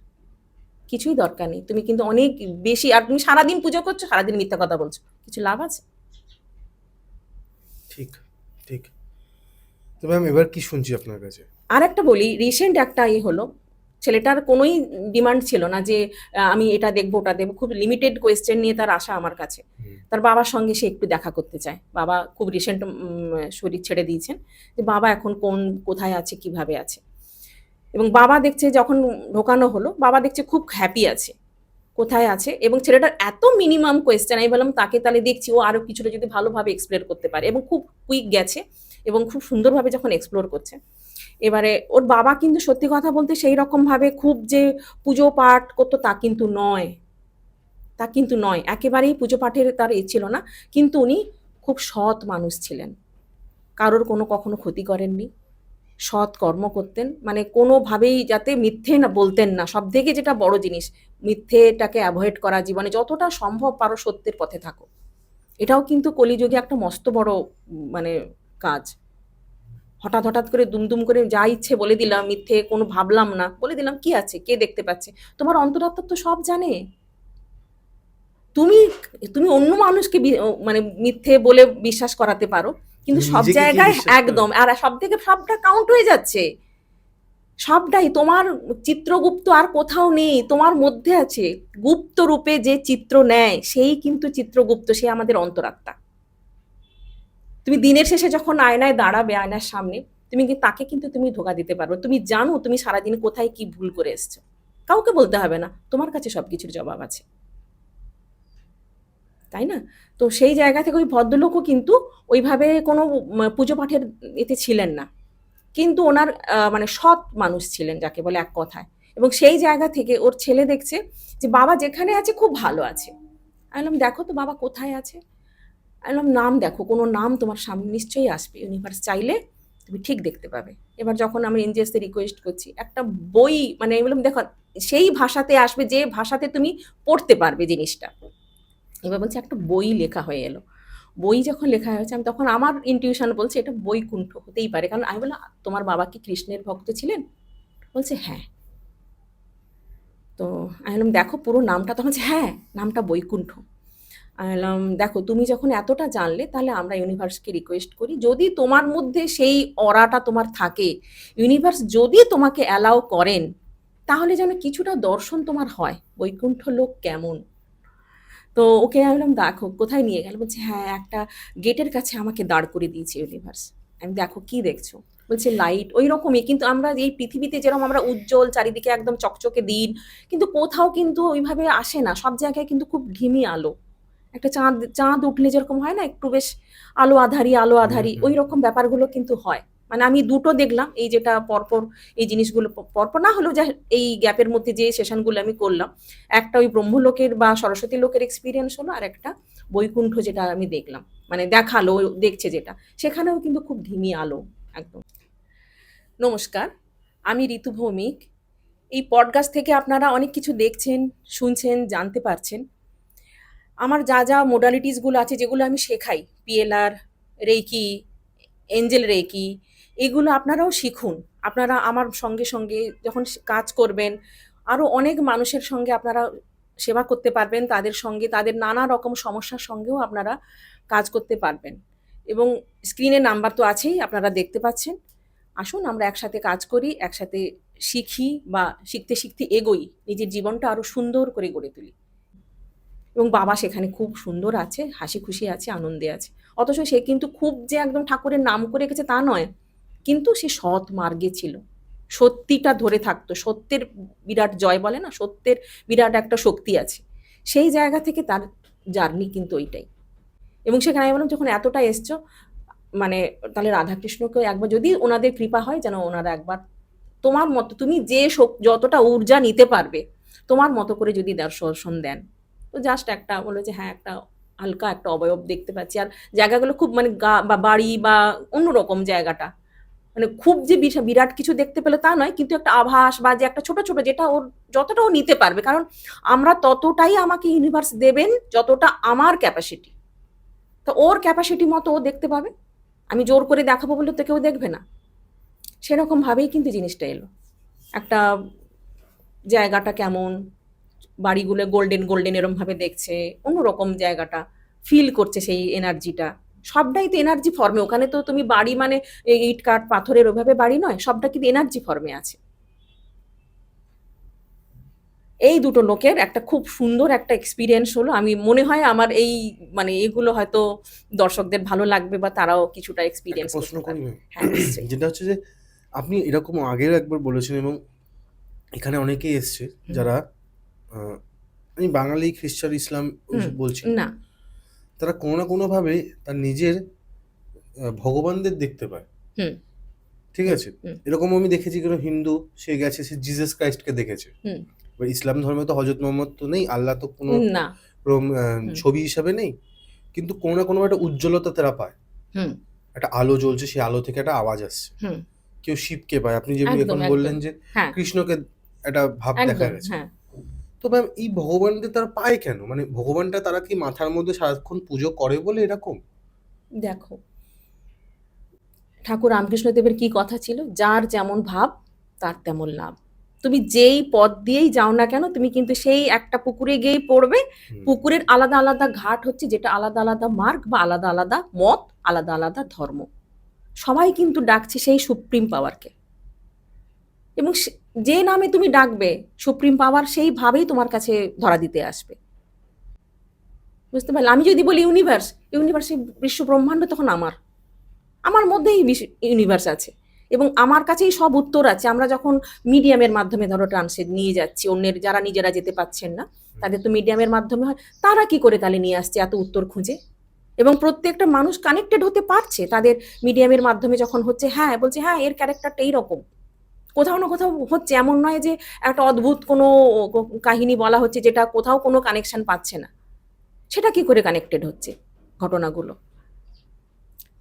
কিছুই দরকার নেই। তুমি কিন্তু অনেক বেশি, আর তুমি সারাদিন পুজো করছো, সারাদিন মিথ্যা কথা বলছো, কিছু লাভ আছে? ঠিক, ঠিক। তো ম্যাম এবার কি শুনছি আপনার কাছে? আর একটা বলি, রিসেন্ট একটা হলো, ছেলেটার কোনোই ডিমান্ড ছিল না যে আমি এটা দেখবো ওটা দেখবো, খুব লিমিটেড কোয়েশ্চেন নিয়ে তার আসা আমার কাছে। হুম, তার বাবার সঙ্গে সে একটু দেখা করতে চায়, বাবা খুব রিসেন্ট শরীর ছেড়ে দিয়েছেন, যে বাবা এখন কোথায় আছে, কিভাবে আছে। এবং বাবা দেখছে যখন ঢোকানো হলো, বাবা দেখছে খুব হ্যাপি আছে, কোথায় আছে। এবং ছেলেটার এত মিনিমাম কোয়েশ্চেন, আমি বললাম তাকে তাহলে দেখছি ও আরও কিছুটা যদি ভালোভাবে এক্সপ্লোর করতে পারে, এবং খুব কুইক গেছে এবং খুব সুন্দরভাবে যখন এক্সপ্লোর করছে। এবারে ওর বাবা কিন্তু সত্যি কথা বলতে সেই রকমভাবে খুব যে পুজো পাঠ করতো তা কিন্তু নয়, তা কিন্তু নয়, একেবারেই পুজো পাঠের তার ছিল না। কিন্তু উনি খুব সৎ মানুষ ছিলেন, কারোর কোনো কখনো ক্ষতি করেননি, সৎ কর্ম করতেন, মানে কোনোভাবেই যাতে মিথ্যে না বলতেন না। সব থেকে যেটা বড় জিনিস, মিথ্যেটাকে অ্যাভয়েড করা, জীবনে যতটা সম্ভব পারো সত্যের পথে থাকো। এটাও কিন্তু কলিযুগে একটা মস্ত বড় মানে কাজ। হঠাৎ হঠাৎ করে দুমদুম করে যা ইচ্ছে বলে দিলাম, মিথ্যে কোনো ভাবলাম না, বলে দিলাম, কি আছে, কে দেখতে পাচ্ছে? তোমার অন্তরাত্মা তো সব জানে। তুমি তুমি অন্য মানুষকে মানে মিথ্যে বলে বিশ্বাস করাতে পারো, কিন্তু কিন্তু সব নিজেকে কি জায়গায় বিশ্বাস করেন? একদম, আর সব থেকে সবটা কাউন্ট হয়ে যাচ্ছে। সবটাই তোমার চিত্রগুপ্ত আর কোথাও নেই, তোমার মধ্যে আছে। গুপ্ত রূপে যে চিত্র নেয় সেই কিন্তু চিত্রগুপ্ত, সে আমাদের অন্তরাত্মা। তুমি দিনের শেষে যখন আয়নায় দাঁড়াবে, আয়নার সামনে, তুমি তাকে কিন্তু তুমি ধোকা দিতে পারবে। তুমি জানো তুমি সারাদিন কোথায় কি ভুল করে এসছো, কাউকে বলতে হবে না, তোমার কাছে সবকিছুর জবাব আছে, তাই না? তো সেই জায়গা থেকে ওই ভদ্রলোকও কিন্তু ওইভাবে কোনো পুজো পাঠের এতে ছিলেন না, কিন্তু ওনার মানে সৎ মানুষ ছিলেন যাকে বলে এক কথায়। এবং সেই জায়গা থেকে ওর ছেলে দেখছে যে বাবা যেখানে আছে খুব ভালো আছে। আমি বললাম, দেখো তো বাবা কোথায় আছে। আমি বললাম, নাম দেখো, কোনো নাম তোমার সামনে নিশ্চয়ই আসবে, ইউনিভার্স চাইলে তুমি ঠিক দেখতে পাবে। এবার যখন আমি এনজিএসতে রিকোয়েস্ট করছি একটা বই, মানে আমি বললাম দেখো সেই ভাষাতে আসবে যে ভাষাতে তুমি পড়তে পারবে জিনিসটা। এবার বলছে একটা বই লেখা হয়ে এলো। বই যখন লেখা হয়েছে, আমি তখন আমার ইনটিউশন বলছে এটা বৈকুণ্ঠ হতেই পারে, কারণ আমি বললাম তোমার বাবা কি কৃষ্ণের ভক্ত ছিলেন? বলছে হ্যাঁ। তো আমি বললাম দেখো পুরো নামটা, তখন বলছে হ্যাঁ নামটা বৈকুণ্ঠ। আমি বললাম দেখো তুমি যখন এতটা জানলে, তাহলে আমরা ইউনিভার্সকে রিকোয়েস্ট করি, যদি তোমার মধ্যে সেই অরাটা তোমার থাকে, ইউনিভার্স যদি তোমাকে অ্যালাউ করেন, তাহলে যেন কিছুটা দর্শন তোমার হয় বৈকুণ্ঠ লোক কেমন। তো ওকে আমি বললাম দেখো কোথায় নিয়ে গেল। বলছে হ্যাঁ একটা গেটের কাছে আমাকে দাঁড় করে দিয়েছে ইউনিভার্স। আমি দেখো কি দেখছো? বলছে লাইট ওই রকমই, কিন্তু আমরা এই পৃথিবীতে যেরকম আমরা উজ্জ্বল চারিদিকে একদম চকচকে দিন, কিন্তু কোথাও কিন্তু ওইভাবে আসে না, সব জায়গায় কিন্তু খুব ঢিমি আলো। একটা চাঁদ চাঁদ উঠলে যেরকম হয় না একটু বেশ আলো হুম, আধারি, হুম। ওই রকম ব্যাপারগুলো কিন্তু হয়। মানে আমি দুটো দেখলাম, এই যেটা পরপর এই জিনিসগুলো পরপর না হলেও যা এই গ্যাপের মধ্যে যে সেশনগুলো আমি করলাম, একটা ওই ব্রহ্মলোকের বা সরস্বতী লোকের এক্সপিরিয়েন্স হলো, আর একটা বৈকুণ্ঠ যেটা আমি দেখলাম, মানে দেখালো দেখছে যেটা, সেখানেও কিন্তু খুব ধিমি আলো একদম। নমস্কার, আমি ঋতু ভৌমিক। এই পডকাস্ট থেকে আপনারা অনেক কিছু দেখছেন, শুনছেন, জানতে পারছেন। আমার যা যা মোডালিটিসগুলো আছে যেগুলো আমি শেখাই, পিএলআর, রেকি, এঞ্জেল রেকি, এগুলো আপনারাও শিখুন। আপনারা আমার সঙ্গে সঙ্গে যখন কাজ করবেন, আরও অনেক মানুষের সঙ্গে আপনারা সেবা করতে পারবেন, তাদের সঙ্গে তাদের নানা রকম সমস্যার সঙ্গেও আপনারা কাজ করতে পারবেন। এবং স্ক্রিনে নাম্বার তো আছেই, আপনারা দেখতে পাচ্ছেন। আসুন আমরা একসাথে কাজ করি, একসাথে শিখি, বা শিখতে শিখতে এগোই, নিজের জীবনটা আরও সুন্দর করে গড়ে তুলি। এবং বাবা সেখানে খুব সুন্দর আছে, হাসি খুশি আছে, আনন্দে আছে। অথচ সে কিন্তু খুব যে একদম ঠাকুরের নাম করে রেখেছে তা নয়, কিন্তু সে সৎ মার্গে ছিল, সত্যিটা ধরে থাকতো। সত্যের বিরাট জয় বলে না, সত্যের বিরাট একটা শক্তি আছে, সেই জায়গা থেকে তার জার্নি কিন্তু ওইটাই। এবং সেখানে আমি বললাম যখন এতটা এসছো, মানে তাহলে রাধাকৃষ্ণকে একবার যদি ওনাদের কৃপা হয়, যেন ওনারা একবার তোমার মতো, তুমি যে যতটা ঊর্জা নিতে পারবে, তোমার মতো করে যদি দর্শন দেন। তো জাস্ট একটা বলে যে হ্যাঁ একটা হালকা একটা অবয়ব দেখতে পাচ্ছি, আর জায়গাগুলো খুব মানে গা বা বাড়ি বা অন্যরকম জায়গাটা, মানে খুব যে বিরাট কিছু দেখতে পেলে তা নয়, কিন্তু একটা আভাস বা যে একটা ছোট ছোট যেটা ওর যতটা ও নিতে পারবে, কারণ আমরা ততটাই আমাকে ইউনিভার্স দেবেন যতটা আমার ক্যাপাসিটি। তো ওর ক্যাপাসিটি মতো ও দেখতে পাবে, আমি জোর করে দেখাবো বলে তো কেউ দেখবে না। সেরকম ভাবেই কিন্তু জিনিসটা এলো। একটা জায়গাটা কেমন, বাড়িগুলো গোল্ডেন গোল্ডেন এরম ভাবে দেখছে, অন্যরকম জায়গাটা ফিল করছে, সেই এনার্জিটা সবটাই তো এনার্জি ফর্মে। ওখানে তো তুমি বাড়ি মানে ইট কাঠ পাথরের ওইভাবে বাড়ি নয়, সবটা কিন্তু এনার্জি ফর্মে আছে। এই দুটো লোকের একটা খুব সুন্দর একটা এক্সপিরিয়েন্স হলো। আমি মনে হয় আমার এই মানে এগুলো হয়তো দর্শকদের ভালো লাগবে, বা তারাও কিছুটা একটা এক্সপিরিয়েন্স প্রশ্ন করতে করি পারবে। ম্যাম, হ্যাঁ নিশ্চয়ই। যেটা হচ্ছে যে আপনি এরকম আগেও একবার বলেছেন এবং এখানে অনেকেই এসছে হুম যারা আমি বাঙালি, খ্রিস্টান, ইসলাম হুম। ওইসব বলছি না। না। তারা কোনো না কোনোভাবে তার নিজের ভগবানদের দেখতে পায়। হুম ঠিক হুম আছে? হুম এরকম আমি দেখেছি কোনো হিন্দু, সে গেছে সে জিসাস ক্রাইস্টকে দেখেছে। হুম। এবার ইসলাম ধর্মে তো হজরত মোহাম্মদ তো নেই, আল্লাহ তো কোনো না। রকম হুম ছবি হিসাবে নেই। কিন্তু কোনো না কোনো একটা উজ্জ্বলতা তারা পায়। হুম একটা আলো জ্বলছে, সেই আলো থেকে একটা আওয়াজ আসছে। হুম। কেউ শিবকে পায়। আপনি যেমনি একদম এখন একদম। বললেন যে হ্যাঁ কৃষ্ণকে একটা ভাব দেখা একদম। গেছে। হ্যাঁ। তো তো ম্যাম এই ভগবানদের তারা পায় কেন? মানে ভগবানটা তারা কি মাথার মধ্যে সারাক্ষণ পুজো করে বলে এরকম? দেখো, ঠাকুর রামকৃষ্ণদেবের কি কথা ছিল, যার যেমন ভাব তার তেমন লাভ। তুমি যেই পথ দিয়েই যাও না কেন, তুমি কিন্তু সেই একটা পুকুরে গিয়েই পড়বে। হুম, পুকুরের আলাদা আলাদা ঘাট হচ্ছে, যেটা আলাদা আলাদা মার্গ বা আলাদা আলাদা মত, আলাদা আলাদা ধর্ম। সবাই কিন্তু ডাকছে সেই সুপ্রিম পাওয়ারকে, এবং যে নামে তুমি ডাকবে সুপ্রিম পাওয়ার সেইভাবেই তোমার কাছে ধরা দিতে আসবে। বুঝতে পারলে? আমি যদি বলি ইউনিভার্স, ইউনিভার্সে বিশ্ব ব্রহ্মাণ্ড, তখন আমার মধ্যেই ইউনিভার্স আছে এবং আমার কাছেই সব উত্তর আছে। আমরা যখন মিডিয়ামের মাধ্যমে ধরো ট্রান্সলেট নিয়ে যাচ্ছি, অন্যের যারা নিজেরা যেতে পাচ্ছেন না, তাদের তো মিডিয়ামের মাধ্যমে হয়, তারা কি করে তাহলে নিয়ে আসছে এত উত্তর খুঁজে? এবং প্রত্যেকটা মানুষ কানেক্টেড হতে পারছে তাদের মিডিয়ামের মাধ্যমে যখন হচ্ছে, হ্যাঁ বলছে হ্যাঁ এর ক্যারেক্টারটা এইরকম, কোথাও না কোথাও হচ্ছে। এমন নয় যে একটা অদ্ভুত কোনো কাহিনী বলা হচ্ছে যেটা কোথাও কোনো কানেকশন পাচ্ছে না। সেটা কি করে কানেক্টেড হচ্ছে ঘটনাগুলো?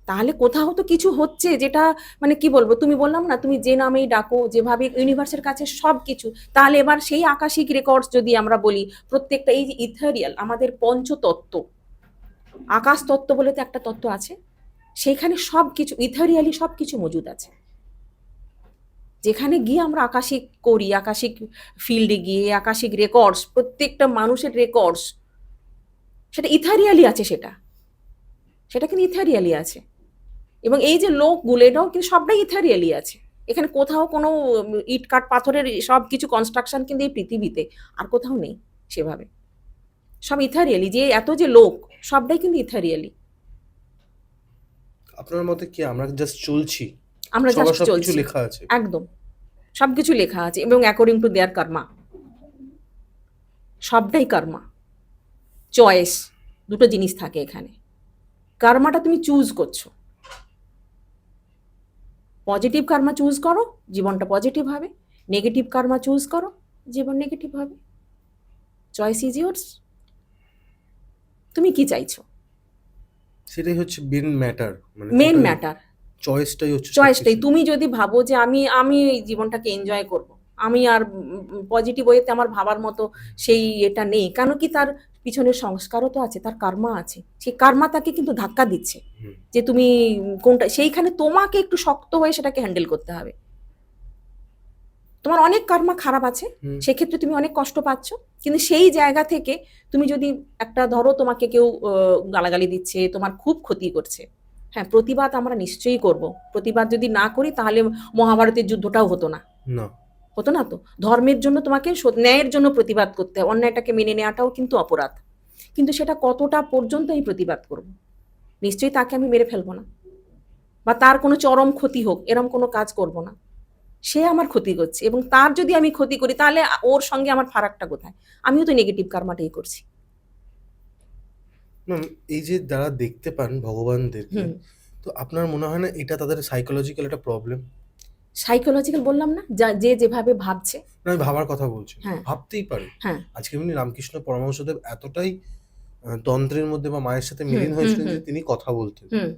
তাহলে কোথাও তো কিছু হচ্ছে যেটা, মানে কি বলবো, তুমি বললাম না, তুমি যে নামেই ডাকো, যেভাবে ইউনিভার্সের কাছে সব কিছু। তাহলে এবার সেই আকাশিক রেকর্ডস যদি আমরা বলি, প্রত্যেকটা এই যে ইথারিয়াল আমাদের পঞ্চতত্ত্ব, আকাশ তত্ত্ব বলে তো একটা তত্ত্ব আছে, সেখানে সব কিছু ইথারিয়ালি সব কিছু মজুদ আছে। যেখানে গিয়ে আমরা আকাশিক করি, আকাশিক ফিল্ডে গিয়ে আকাশিক রেকর্ডস, প্রত্যেকটা মানুষের রেকর্ডস, সেটা ইথারিয়ালি আছে। সেটা সেটা কিন্তু ইথারিয়ালি আছে। এবং এই যে লোকগুলো, এটাও কিন্তু সবটাই ইথারিয়ালি আছে। এখানে কোথাও কোনো ইট কাঠ পাথরের সব কিছু কনস্ট্রাকশন কিন্তু এই পৃথিবীতে আর কোথাও নেই সেভাবে। সব ইথারিয়ালি, যে এত যে লোক, সবটাই কিন্তু ইথারিয়ালি। আপনার মতে কি আমরা জাস্ট চলছি? আমরা সবার জাস্ট সবকিছু চলছি, লেখা আছে? একদম সবকিছু লেখা আছে, এবং অ্যাকর্ডিং টু দেয়ার কর্মা। সবটাই কর্মা, চয়েস, দুটো জিনিস থাকে এখানে। কর্মাটা তুমি চুজ করছো, পজিটিভ কর্মা চুজ করো, জীবনটা পজিটিভ হবে। নেগেটিভ কর্মা চুজ করো, জীবন নেগেটিভ হবে। Choice is yours. তুমি কি চাইছো? সেটাই হচ্ছে মেন ম্যাটার, মানে মেন ওটাই ম্যাটার চয়েসটাই হচ্ছে চয়েসটাই। সবকিছু। তুমি যদি ভাবো যে আমি এই জীবনটাকে এনজয় করব, আমি আর পজিটিভ ওয়েতে আমার ভাবার মতো সেই এটা নেই, কেন কি তার পিছনের সংস্কারও তো আছে, তার কর্মা আছে। সেই কর্মা তাকে কিন্তু ধাক্কা দিচ্ছে হুম, যে তুমি কোনটা, সেইখানে তোমাকে একটু শক্ত হয়ে সেটাকে হ্যান্ডেল করতে হবে। তোমার অনেক কর্মা খারাপ আছে, হুম। সেক্ষেত্রে তুমি অনেক কষ্ট পাচ্ছ, কিন্তু সেই জায়গা থেকে তুমি যদি একটা, ধরো তোমাকে কেউ গালাগালি দিচ্ছে, তোমার খুব ক্ষতি করছে, হ্যাঁ প্রতিবাদ আমরা নিশ্চয়ই করব। প্রতিবাদ যদি না করি তাহলে মহাভারতের যুদ্ধটাও হতো না। না। হতো না তো। ধর্মের জন্য তোমাকে ন্যায়ের জন্য প্রতিবাদ করতে হয়, অন্যায়টাকে মেনে নেওয়াটাও কিন্তু অপরাধ। কিন্তু সেটা কতটা পর্যন্ত আমি প্রতিবাদ করব? নিশ্চয়ই তাকে আমি মেরে ফেলবো না, বা তার কোনো চরম ক্ষতি হোক এরম কোনো কাজ করব না। সে আমার ক্ষতি করছে, এবং তার যদি আমি ক্ষতি করি তাহলে ওর সঙ্গে আমার ফারাকটা কোথায়? আমিও তো নেগেটিভ কার্মাটাই করছি। ম্যাম, এই যে যারা দেখতে পান ভগবানদেরকে, হুম। তো আপনার মনে হয় না এটা তাদের সাইকোলজিক্যাল একটা প্রবলেম? সাইকোলজিক্যাল বললাম না, যে যেভাবে ভাবছে। না, আমি ভাবার কথা বলছি। হ্যাঁ। ভাবতেই পারে। হ্যাঁ। আজকে এমনি রামকৃষ্ণ পরমহংসদেব এতটাই তন্ত্রের মধ্যে বা মায়ের সাথে হুম মিলিন হুম হয়েছিলেন যে হুম তিনি কথা বলতেন। হুম।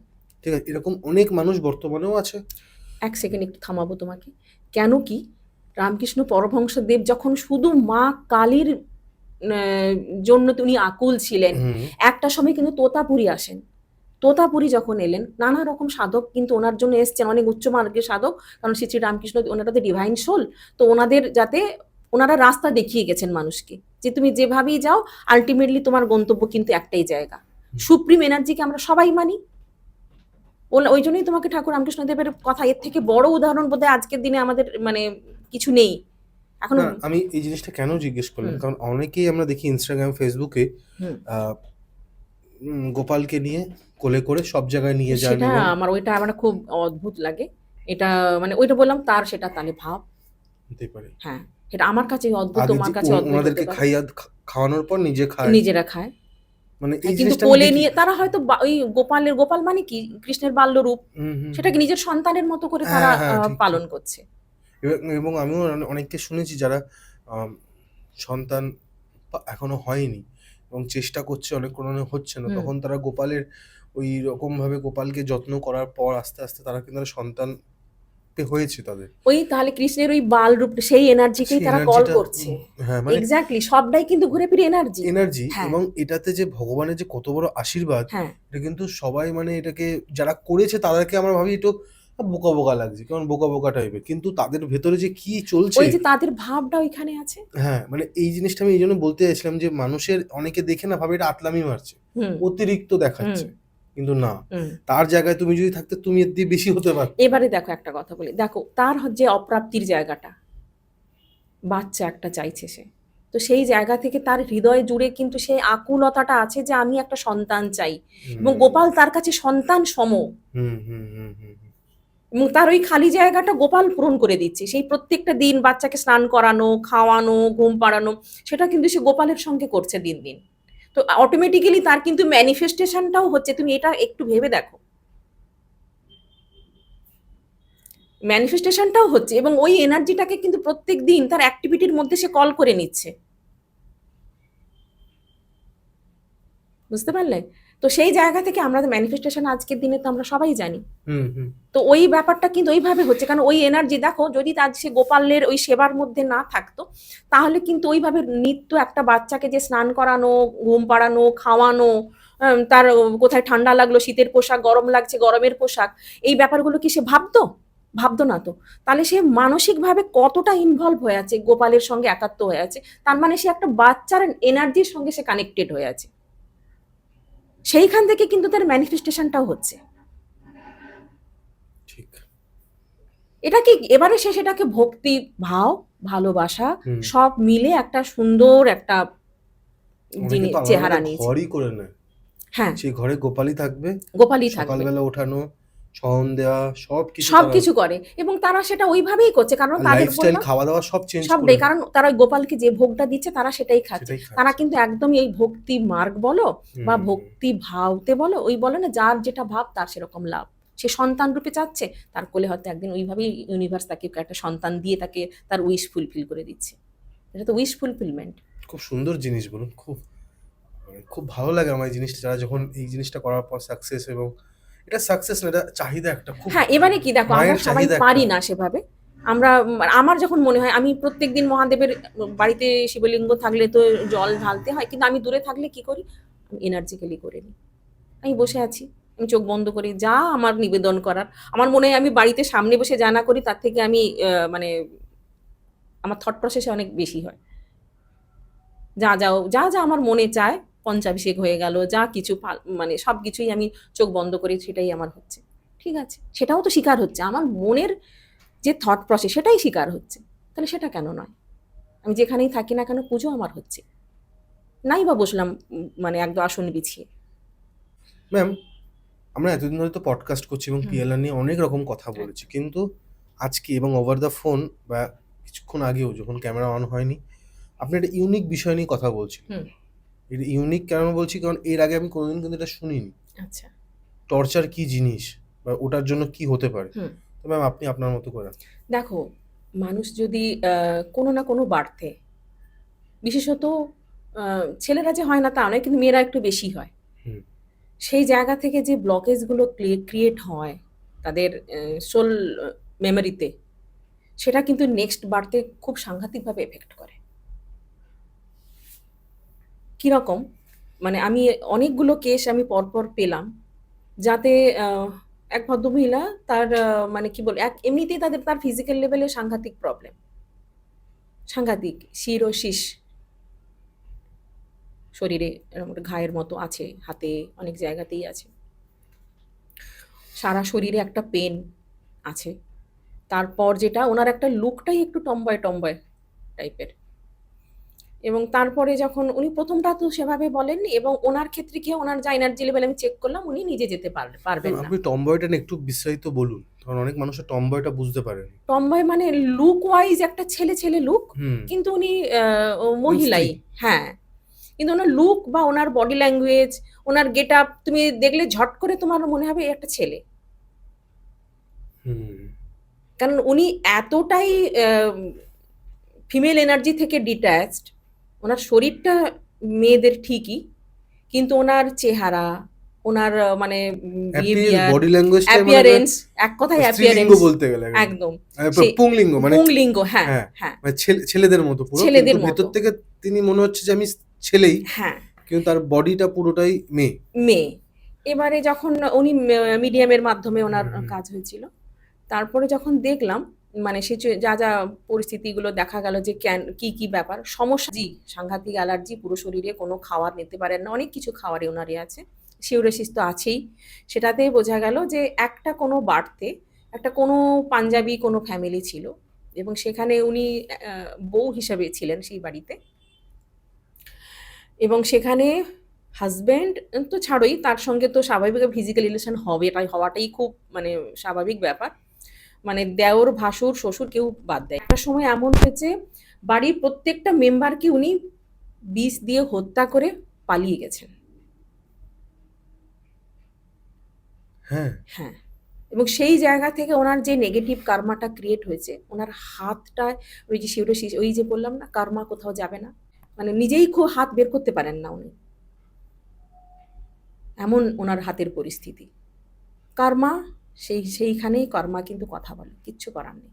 ঠিক আছে? এরকম অনেক মানুষ বর্তমানেও আছে। এক সেকেন্ড একটু থামাবো তোমাকে। কেন কি, রামকৃষ্ণ পরমহংসদেব যখন শুধু মা কালীর জন্য তিনি আকুল ছিলেন, হুম, একটা সময় কিন্তু তোতাপুরি আসেন। তোতাপুরি যখন এলেন, নানা রকম সাধক কিন্তু ওনার জন্য এসছেন, অনেক উচ্চ মার্গের সাধক। কারণ শ্রী শ্রী রামকৃষ্ণ, ওনারা তো ডিভাইন সোল। তো ওনাদের যাতে, ওনারা রাস্তা দেখিয়ে গেছেন মানুষকে, যে তুমি যেভাবেই যাও আলটিমেটলি তোমার গন্তব্য কিন্তু একটাই জায়গা। সুপ্রিম এনার্জিকে আমরা সবাই মানি। ওই জন্যই তোমাকে ঠাকুর রামকৃষ্ণদেবের কথা, এর থেকে বড় উদাহরণ বোধহয় আজকের দিনে আমাদের মানে কিছু নেই এখনো। না, আমি এই জিনিসটা কেন জিজ্ঞেস করলাম, হুম কারণ অনেকেই আমরা দেখি ইনস্টাগ্রাম, ফেসবুকে হুম। গোপালকে নিয়ে কোলে করে সব জায়গায় নিয়ে যান সেটা এবং আমার, ওইটা আমার খুব অদ্ভুত লাগে। এটা মানে ওইটা বললাম, তার সেটা তাহলে ভাব। হতে পারে হ্যাঁ, এটা আমার কাছে অদ্ভুত, আগে তোমার যে কাছে অদ্ভুত হতে ওনাদেরকে পারে। খাওয়ানোর পর নিজে খায়, নিজেরা খায়। মানে এই হ্যাঁ, কিন্তু জিনিসটা আমি কোলে দেখি। নিয়ে তারা হয়তো ওই গোপাল মানে কি, কৃষ্ণের বাল্যরূপ, হুম, হুম, হুম। সেটাকে নিজের সন্তানের মতো করে তারা হ্যাঁ, হ্যাঁ, ঠিক, পালন ঠিক। করছে। এবং আমিও অনেককে শুনেছি যারা আম সন্তান এখনো হয়নি এবং চেষ্টা করছে, অনেক কারণে হচ্ছে না। হুম। তখন তারা গোপালের ওই রকমভাবে গোপালকে যত্ন করার পর আস্তে, আস্তে তারা কিন্তু একটা সন্তান হয়েছে তাদের। ওই তাহলে কৃষ্ণের ওই বাল রূপ সেই এনার্জিকেই সেই তারা কল এনার্জিটা করছে। হ্যাঁ, মানে এক্স্যাক্টলি, সবটাই কিন্তু ঘুরে ফিরে এনার্জি। এনার্জি হ্যাঁ, এবং এটাতে যে ভগবানের যে কত বড় আশীর্বাদ, হ্যাঁ, এটা কিন্তু সবাই মানে এটাকে যারা করেছে তাদেরকে আমরা ভাবি একটু বোকা, বোকা লাগছে। কেমন বোকা, বোকা টাইপের। কিন্তু তাদের ভেতরে যে কি চলছে ওই যে তাদের ভাবটা ওইখানে আছে। হ্যাঁ, মানে এই জিনিসটা আমি এইজন্য বলতে চাইছিলাম যে মানুষের অনেকে দেখে না ভাবে এটা আতলামি মারছে। হুম, অতিরিক্ত হুম, দেখাচ্ছে। কিন্তু না, হুম। তার জায়গায় তুমি যদি থাকতে তুমি এর দিয়ে বেশি হতে পারতে। এবারে দেখো একটা কথা বলি, দেখো তার যে অপ্রাপ্তির জায়গাটা, বাচ্চা একটা চাইছে সে, তো সেই জায়গা থেকে তার হৃদয় জুড়ে কিন্তু সেই আকুলতাটা আছে যে আমি একটা সন্তান চাই, এবং হুম, গোপাল তার কাছে সন্তান সম, হুম, হুম, হুম, হুম, হুম। এবং তার ওই খালি জায়গাটা গোপাল পূরণ করে দিচ্ছে। সেই প্রত্যেকটা দিন বাচ্চাকে স্নান করানো, খাওয়ানো, ঘুম পাড়ানো, সেটা কিন্তু সে গোপালের সঙ্গে করছে দিন দিন। তো অটোমেটিক্যালি তার কিন্তু ম্যানিফেস্টেশনটাও হচ্ছে, তুমি এটা একটু ভেবে দেখো, ম্যানিফেস্টেশনটাও হচ্ছে, এবং ওই এনার্জিটাকে কিন্তু প্রত্যেক দিন তার অ্যাক্টিভিটির মধ্যে সে কল করে নিচ্ছে। বুঝতে পারলে? তো সেই জায়গা থেকে আমরা ম্যানিফেস্টেশন আজকের দিনে তো আমরা সবাই জানি। হুম, হুম। তো ওই ব্যাপারটা কিন্তু ওইভাবে হচ্ছে, কারণ ওই এনার্জি দেখো, যদি তার সে গোপালের ওই সেবার মধ্যে না থাকতো, তাহলে কিন্তু ওইভাবে নিত্য একটা বাচ্চাকে যে স্নান করানো, ঘুম পাড়ানো, খাওয়ানো, তার কোথায় ঠান্ডা লাগলো শীতের পোশাক, গরম লাগছে গরমের পোশাক, এই ব্যাপারগুলো কি সে ভাবতো? ভাবতো না তো। তাহলে সে মানসিকভাবে কতটা ইনভলভ হয়ে আছে, গোপালের সঙ্গে একাত্ম হয়ে আছে, তার মানে সে একটা বাচ্চার এনার্জির সঙ্গে সে কানেক্টেড হয়ে আছে। সেইখান থেকে কিন্তু তার ম্যানিফেস্টেশনটাও হচ্ছে। ঠিক। এটা কি এবারে সে সেটাকে ভক্তি ভাব, ভালোবাসা হুম। সব মিলে একটা সুন্দর একটা অনেকে তো আলাদা, চেহারা আলাদা নিয়েছে। ঘরই করে নেয়। হ্যাঁ, সেই ঘরে গোপালই থাকবে। গোপালই থাকবে, সকালবেলা ওঠানো, শয়ন দেওয়া সবকিছু তারা সবকিছু করে, এবং তারা সেটা ওইভাবেই করছে, কারণ আর তাদের লাইফস্টাইল বললাম খাওয়া-দাওয়া সব চেঞ্জ করে সবটাই, কারণ তারা ওই গোপালকে যে ভোগটা দিচ্ছে তারা সেটাই খাচ্ছে। সেটাই তারা খাচ্ছে। কিন্তু একদমই এই ভক্তি মার্গ বলো বা হুম, ভক্তি ভাবতে বলো, ওই বলে না যার যেটা ভাব তার সেরকম লাভ। সে সন্তান রূপে চাচ্ছে, তার কোলে হয়তো একদিন ওইভাবেই ইউনিভার্স তাকে একটা সন্তান দিয়ে তাকে তার উইশ ফুলফিল করে দিচ্ছে। এটা তো উইশ ফুলফিলমেন্ট। খুব সুন্দর জিনিস বলুন। খুব মানে খুব ভালো লাগে আমার এই জিনিসটা যারা যখন এই জিনিসটা করার পর সাকসেস এবং এটা সাকসেস না এটা চাহিদা একটা খুব হ্যাঁ, এবারে কি দেখো, আমরা মায়ের সবাই চাহিদা একটা। পারি না সেভাবে। আমরা আমার যখন মনে হয় আমি প্রত্যেকদিন মহাদেবের বাড়িতে শিবলিঙ্গ থাকলে তো জল ঢালতে হয়, কিন্তু আমি দূরে থাকলে কি করি, আমি এনার্জিক্যালি করে নিই। আমি বসে আছি, আমি চোখ বন্ধ করি, যা আমার নিবেদন করার, আমার মনে হয় আমি বাড়িতে সামনে বসে যা না করি তার থেকে আমি মানে আমার থট প্রসেসে অনেক বেশি হয়। যা আমার মনে চায়, পঞ্চাভিষেক হয়ে গেল, যা কিছু মানে সবকিছুই আমি চোখ বন্ধ করি, সেটাই আমার হচ্ছে। ঠিক আছে, সেটাও তো স্বীকার হচ্ছে, আমার মনের যে থট প্রসেস সেটাই স্বীকার হচ্ছে। তাহলে সেটা কেন নয়? আমি যেখানেই থাকি না কেন পুজো আমার হচ্ছে। নাই বা বসলাম মানে একদম আসন বিছিয়ে। ম্যাম, আমরা এতদিন ধরে তো পডকাস্ট করছি এবং হুম, পিএলআর নিয়ে অনেক রকম কথা বলেছি। একদম। কিন্তু আজকে এবং ওভার দ্য ফোন বা কিছুক্ষণ আগেও যখন ক্যামেরা অন হয়নি, আপনি একটা ইউনিক বিষয় নিয়ে কথা বলছিলেন। হুম, এটা ইউনিক কেন বলছি? কারণ এর আগে আমি কোনোদিন কিন্তু এটা শুনিনি। আচ্ছা। টর্চার কি জিনিস বা ওটার জন্য কি হতে পারে? হুম। তো ম্যাম আপনি আপনার মতো করে। দেখো, মানুষ যদি কোনো না কোনো বার্থে, বিশেষত ছেলেরা যে হয় না তা নয়, কিন্তু মেয়েরা একটু বেশি হয়। হুম, সেই জায়গা থেকে যে ব্লকেজগুলো ক্রিয়েট হয় তাদের সোল মেমোরিতে, সেটা কিন্তু নেক্সট বার্থে খুব সাংঘাতিকভাবে এফেক্ট করে। কিরকম? মানে আমি অনেকগুলো কেস আমি পরপর পেলাম, যাতে এক ভদ্রমহিলা তার মানে কি বলে, এমনিতেই তার ফিজিক্যাল লেভেলে সাংঘাতিক প্রবলেম, সাংঘাতিক শিরোশিস শরীরে এরকম একটা ঘায়ের মতো আছে, হাতে অনেক জায়গাতেই আছে, সারা শরীরে একটা পেন আছে। তারপর যেটা ওনার একটা লুকটাই একটু টম্বয় টম্বয় টাইপের, এবং তারপরে যখন উনি প্রথমটা তো সেভাবে বলেননি, এবং ওনার ক্ষেত্রে কি ওনার যা এনার্জি লেভেল আমি চেক করলাম, উনি নিজে যেতে ম্যাম পারবেন না। আপনি টমবয়টা নিয়ে একটু বিস্তারিত বলুন। কারণ অনেক মানুষের টমবয়টা বুঝতে পারেনি। টমবয় মানে লুক ওয়াইজ একটা ছেলে ছেলে লুক, হুম, কিন্তু উনি স্ত্রী। মহিলাই। হ্যাঁ, কিন্তু ওনার লুক বা ওনার বডি ল্যাঙ্গুয়েজ, ওনার গেট আপ তুমি দেখলে ঝট করে তোমার মনে হবে এ একটা ছেলে। হুম, কারণ উনি এতটাই ফিমেল এনার্জি থেকে ডিট্যাচড, ওনার শরীরটা মেয়েদের ঠিকই, কিন্তু ওনার চেহারা, ওনার মানে বিহেভিয়ার, বডি ল্যাঙ্গুয়েজটা মানে অ্যাপিয়ারেন্স, এক কথায় স্ত্রীলিঙ্গ অ্যাপিয়ারেন্স বলতে গেলে একদম। একদম পুরো সেই পুংলিঙ্গ মানে পুংলিঙ্গ, হ্যাঁ হ্যাঁ হ্যাঁ, মানে ছেলেদের মতো পুরো, কিন্তু ছেলেদের মতো, ভেতর থেকে তিনি মনে হচ্ছে যে আমি ছেলেই, হ্যাঁ কিন্তু তার বডিটা পুরোটাই মেয়ে। মেয়ে। এবারে যখন উনি মিডিয়ামের মাধ্যমে ওনার হুম, হুম। কাজ হয়েছিল, তারপরে যখন দেখলাম মানে যা যা পরিস্থিতিগুলো দেখা গেল যে কি কি ব্যাপার সমস্যা, জি সাংঘাতিক অ্যালার্জি, পুরো শরীরে কোনো খাবার নিতে পারেন না, অনেক কিছু খাবারে ওনারই আছে, সিউরেসিস তো আছেই। সেটাতেই বোঝা গেল যে একটা কোনো বাড়তে একটা কোনো পাঞ্জাবি কোনো ফ্যামিলি ছিল, এবং সেখানে উনি বউ হিসাবে ছিলেন সেই বাড়িতে, এবং সেখানে হাজব্যান্ড তো ছাড়োই, তার সঙ্গে তো স্বাভাবিক ফিজিক্যাল রিলেশন হবে, এটাই হওয়াটাই খুব মানে স্বাভাবিক ব্যাপার, মানে দেওর ভাসুর শ্বশুর কেউ বাদ দেয়। একটা সময় এমন হয়েছে বাড়ির প্রত্যেকটা মেম্বারকে উনি বিষ দিয়ে হত্যা করে পালিয়ে গেছেন। হ্যাঁ, হ্যাঁ, এবং সেই জায়গা থেকে ওনার যে নেগেটিভ কার্মাটা ক্রিয়েট হয়েছে, ওনার হাতটায় ওই যে সিউরোসিস, ওই যে বললাম না কার্মা কোথাও যাবে না, মানে নিজেই খুব হাত বের করতে পারেন না উনি, এমন ওনার হাতের পরিস্থিতি। কর্মা সেইখানেই কর্মা কিন্তু কথা বলে, কিচ্ছু করার নেই।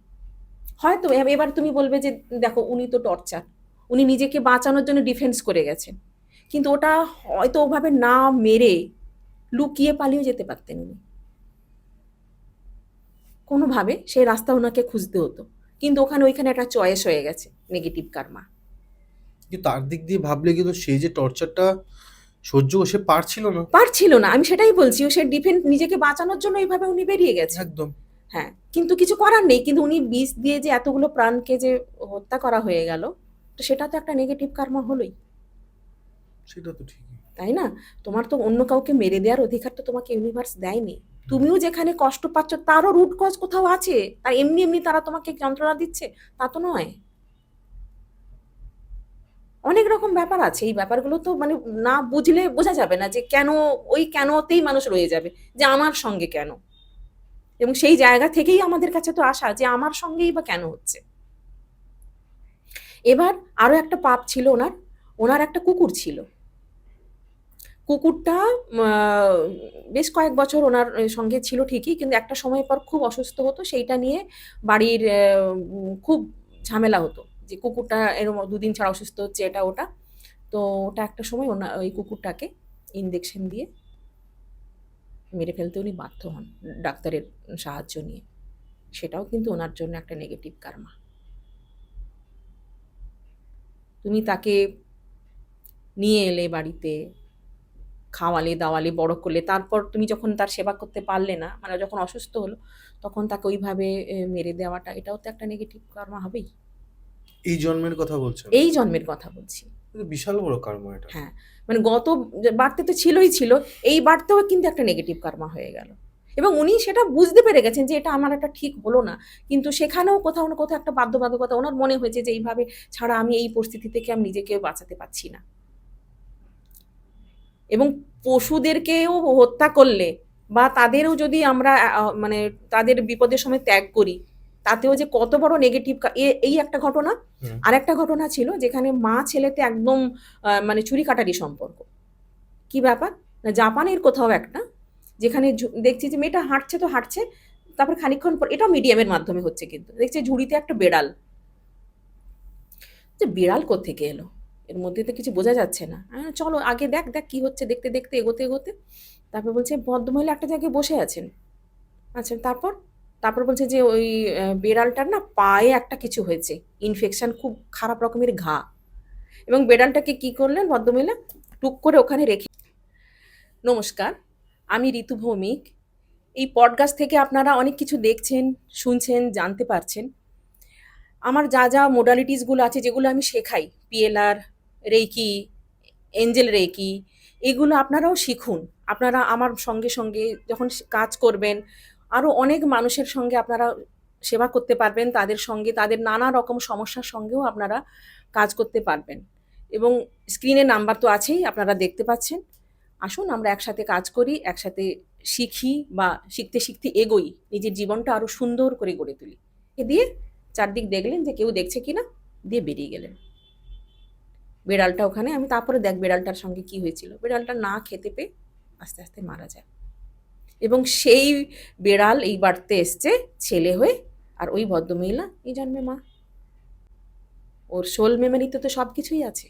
হয়তো এবার তুমি বলবে যে দেখো উনি তো টর্চার, উনি নিজেকে বাঁচানোর জন্য ডিফেন্স করে গেছেন, কিন্তু ওটা হয়তো ওভাবে না মেরে লুকিয়ে পালিয়ে যেতে পারতেন উনি, কোনোভাবে সেই রাস্তা ওনাকে খুঁজতে হতো, কিন্তু ওইখানে একটা চয়েস হয়ে গেছে নেগেটিভ কার্মা। কিন্তু তার দিক দিয়ে ভাবলে কিন্তু সেই যে টর্চারটা সহ্য সে পারছিল না। পারছিল না, আমি সেটাই বলছি, ও সে ডিফেন্স নিজেকে বাঁচানোর জন্য এইভাবে উনি বেরিয়ে গেছে। একদম। হ্যাঁ, কিন্তু কিছু করার নেই, কিন্তু উনি বিষ দিয়ে যে এতগুলো প্রাণকে যে হত্যা করা হয়ে গেল, তো সেটা তো একটা নেগেটিভ কার্মা হলোই, সেটা তো ঠিকই। তাই না? তোমার তো অন্য কাউকে মেরে দেওয়ার অধিকার তো তোমাকে ইউনিভার্স দেয়নি। তুমিও যেখানে কষ্ট পাচ্ছ তারও রুট কজ কোথাও আছে, আর এমনি এমনি তারা তোমাকে যন্ত্রণা দিচ্ছে তা তো নয়। অনেক রকম ব্যাপার আছে, এই ব্যাপারগুলো তো মানে না বুঝলে বোঝা যাবে না যে কেন, ওই কেনতেই মানুষ রয়ে যাবে যে আমার সঙ্গে কেন, এবং সেই জায়গা থেকেই আমাদের কাছে তো আসা যে আমার সঙ্গেই বা কেন হচ্ছে। এবার আরো একটা পাপ ছিল ওনার, ওনার একটা কুকুর ছিল, কুকুরটা বেশ কয়েক বছর ওনার সঙ্গে ছিল ঠিকই, কিন্তু একটা সময় পর খুব অসুস্থ হতো, সেইটা নিয়ে বাড়ির খুব ঝামেলা হতো যে কুকুরটা এরকম দুদিন ছাড়া অসুস্থ হচ্ছে, এটা ওটা। তো ওটা একটা সময় ওই কুকুরটাকে ইঞ্জেকশন দিয়ে মেরে ফেলতে উনি বাধ্য হন ডাক্তারের সাহায্য নিয়ে, সেটাও কিন্তু ওনার জন্য একটা নেগেটিভ কার্মা। তুমি তাকে নিয়ে এলে বাড়িতে, খাওয়ালে দাওয়ালে বড় করলে, তারপর তুমি যখন তার সেবা করতে পারলে না, মানে যখন অসুস্থ হলো, তখন তাকে ওইভাবে মেরে দেওয়াটা, এটাও তো একটা নেগেটিভ কর্মা হবেই। এই জন্মের কথা বলছেন? এই জন্মের কথা বলছি। এটা বিশাল বড় কর্ম এটা। হ্যাঁ, মানে গত বাড়তে তো ছিলই ছিল, এই বাড়তেও কিন্তু একটা নেগেটিভ কর্মা হয়ে গেল, এবং উনি সেটা বুঝতে পেরে গেছেন যে এটা আমার একটা ঠিক হলো না, কিন্তু সেখানেও কোথাও না কোথাও একটা বাধ্যবাধকতা ওনার মনে হয়েছে যে এইভাবে ছাড়া আমি এই পরিস্থিতি থেকে আমি নিজেকে বাঁচাতে পারছি না। এবং পশুদেরকেও হত্যা করলে বা তাদেরও যদি আমরা মানে তাদের বিপদের সময় ত্যাগ করি, তাতেও যে কত বড় নেগেটিভ, এই একটা ঘটনা। হুম। আর একটা ঘটনা ছিল যেখানে মা ছেলেতে একদম মানে চুরি কাটারি সম্পর্ক। কি ব্যাপার না, জাপানের কোথাও একটা, যেখানে দেখছি যে মেয়েটা হাঁটছে তো হাঁটছে, তারপর খানিকক্ষণ পর, এটাও মিডিয়ামের মাধ্যমে হচ্ছে, কিন্তু দেখছি ঝুড়িতে একটা বেড়াল, যে বিড়াল কোত্থেকে এলো, এর মধ্যে তো কিছু বোঝা যাচ্ছে না, চলো আগে দেখ দেখ কি হচ্ছে, দেখতে দেখতে এগোতে এগোতে তারপর বলছে ভদ্রমহিলা একটা জায়গায় বসে আছেন। আচ্ছা, তারপর তারপর বলছে যে ওই বেড়ালটার না পায়ে একটা কিছু হয়েছে, ইনফেকশন, খুব খারাপ রকমের ঘা, এবং বেড়ালটাকে কি করলেন ভদ্রমহিলা টুক করে ওখানে রেখে। নমস্কার, আমি ঋতু ভৌমিক। এই পডকাস্ট থেকে আপনারা অনেক কিছু দেখছেন, শুনছেন, জানতে পারছেন। আমার যা যা মোডালিটিসগুলো আছে যেগুলো আমি শেখাই, পিএলআর, রেকি, এঞ্জেল রেকি, এগুলো আপনারাও শিখুন। আপনারা আমার সঙ্গে সঙ্গে যখন কাজ করবেন, আরও অনেক মানুষের সঙ্গে আপনারা সেবা করতে পারবেন, তাদের সঙ্গে তাদের নানা রকম সমস্যার সঙ্গেও আপনারা কাজ করতে পারবেন। এবং স্ক্রিনে নাম্বার তো আছেই, আপনারা দেখতে পাচ্ছেন। আসুন আমরা একসাথে কাজ করি, একসাথে শিখি বা শিখতে শিখতে এগোই, নিজের জীবনটা আরও সুন্দর করে গড়ে তুলি। এ দিয়ে চারদিক দেখলেন যে কেউ দেখছে কিনা, দিয়ে বেরিয়ে গেলেন। বেড়ালটা ওখানে, আমি তারপরে দেখ বেড়ালটার সঙ্গে কি হয়েছিল, বেড়ালটা না খেতে পেয়ে আস্তে আস্তে মারা যায়। এবং সেই বেড়াল এই বাড়তে এসছে ছেলে হয়ে, আর ওই ভদ্রমহিলা এই জন্মে মা। ওর সোল মেমোরিতে তো সব কিছুই আছে।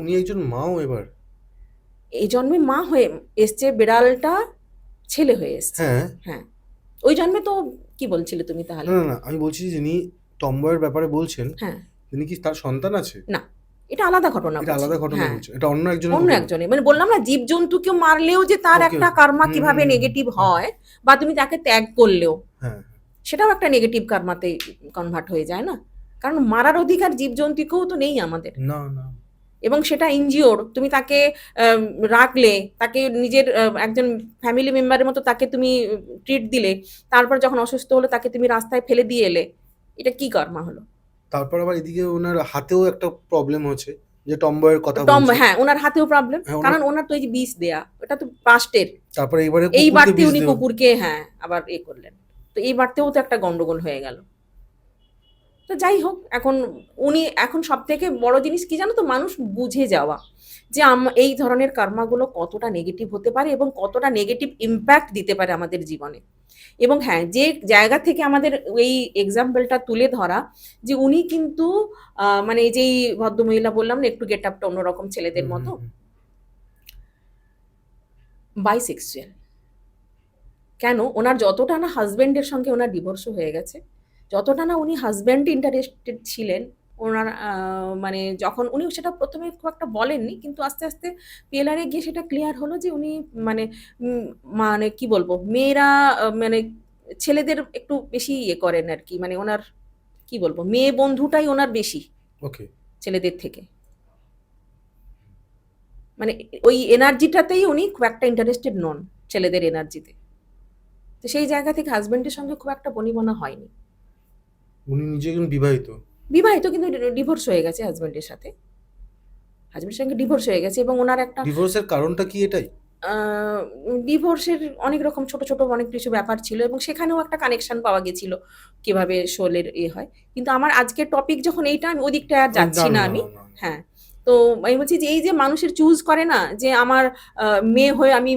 উনি একজন মাও এবার? এই জন্মে মা হয়ে এসছে, বেড়ালটা ছেলে হয়ে এসছে। হ্যাঁ। হ্যাঁ, ওই জন্মে তো কি বলছিলে তুমি তাহলে? না, না, না, আমি বলছি যে যিনি টমবয়ের ব্যাপারে বলছেন, হ্যাঁ, তিনি কি তার সন্তান আছে? না, এটা আলাদা ঘটনা এটা বলছি। আলাদা ঘটনা হ্যাঁ, বলছেন। এটা অন্য একজনের অন্য ঘটনা। একজনের, মানে বললাম না জীবজন্তুকে মারলেও যে তার ওকে, একটা ওকে। কার্মা হুম, কিভাবে হুম, হুম, নেগেটিভ হুম। হয়, বা তুমি তাকে ত্যাগ করলেও হ্যাঁ, সেটাও একটা নেগেটিভ কার্মাতে কনভার্ট হয়ে যায় না? কারণ মারার অধিকার জীবজন্তুকেও তো নেই আমাদের। না, না। এবং সেটা এনজিওর, তুমি তাকে আম, রাখলে, তাকে নিজের একজন ফ্যামিলি মেম্বারের মতো তাকে তুমি ট্রিট দিলে, তারপর যখন অসুস্থ হলো তাকে তুমি রাস্তায় ফেলে দিয়ে এলে, এটা কি কর্মা হলো? তারপর আবার এদিকে ওনার হাতেও একটা প্রবলেম হচ্ছে, যে টমবয়ের কথা টম, বলছে। হ্যাঁ, ওনার হাতেও প্রবলেম, হ্যাঁ, ওনার। কারণ ওনার তো এই যে বিষ দেয়া, ওটা তো পাস্টের। তারপরে এবারে এই কুকুরকে বাড়তে বিষ উনি দেওয়া। কুকুরকে, হ্যাঁ, আবার এ করলেন। তো এই বাড়তেও তো একটা গন্ডগোল হয়ে গেল। তো যাই হোক, এখন উনি, এখন সব থেকে বড় জিনিস কি জানো তো, মানুষ বুঝে যাওয়া যে এই ধরনের কর্মাগুলো কতটা নেগেটিভ হতে পারে এবং কতটা নেগেটিভ ইম্প্যাক্ট দিতে পারে আমাদের জীবনে। এবং হ্যাঁ, যে জায়গা থেকে আমাদের এই এক্সাম্পলটা তুলে ধরা, যে উনি কিন্তু মানে যেই ভদ্রমহিলা বললাম না, একটু গেট আপটা অন্যরকম ছেলেদের হুম, হুম, মতো, হুম। বাইসেক্সুয়াল। কেন? ওনার যতটা না হাজব্যান্ডের সঙ্গে ওনার ডিভোর্সও হয়ে গেছে, যতটা না উনি হাজব্যান্ড ইন্টারেস্টেড ছিলেন, ওনার মানে যখন উনি সেটা প্রথমে খুব একটা বলেননি, কিন্তু আস্তে আস্তে পিএলআরে গিয়ে সেটা ক্লিয়ার হলো যে উনি মানে মানে কি বলবো, মেয়েরা মানে ছেলেদের একটু বেশি ইয়ে করেন আর কি, মানে ওনার কি বলবো, মেয়ে বন্ধুটাই ওনার বেশি ওকে। ছেলেদের থেকে। মানে ওই এনার্জিটাতেই উনি খুব একটা ইন্টারেস্টেড নন, ছেলেদের এনার্জিতে। তো সেই জায়গা থেকে হাজব্যান্ডের সঙ্গে খুব একটা বনিবনা হয়নি। উনি নিজে একজন বিবাহিত? বিবাহিত, কিন্তু ডিভোর্স হয়ে গেছে হাজব্যান্ডের সাথে, হাজব্যান্ডের সঙ্গে ডিভোর্স হয়ে গেছে, এবং ওনার একটা ডিভোর্সের কারণটা কি এটাই? ডিভোর্সের অনেক রকম ছোট ছোট অনেক কিছু ব্যাপার ছিল, এবং সেখানেও একটা কানেকশন পাওয়া গেছিল কিভাবে শোলের এ হয়। কিন্তু আমার আজকের টপিক যখন এইটা, আমি ওদিকটা আর না, যাচ্ছি না, না না, আমি। না, না। হ্যাঁ, তো আমি বলছি যে এই যে মানুষের চুজ করে না, যে আমার মেয়ে হয়ে আমি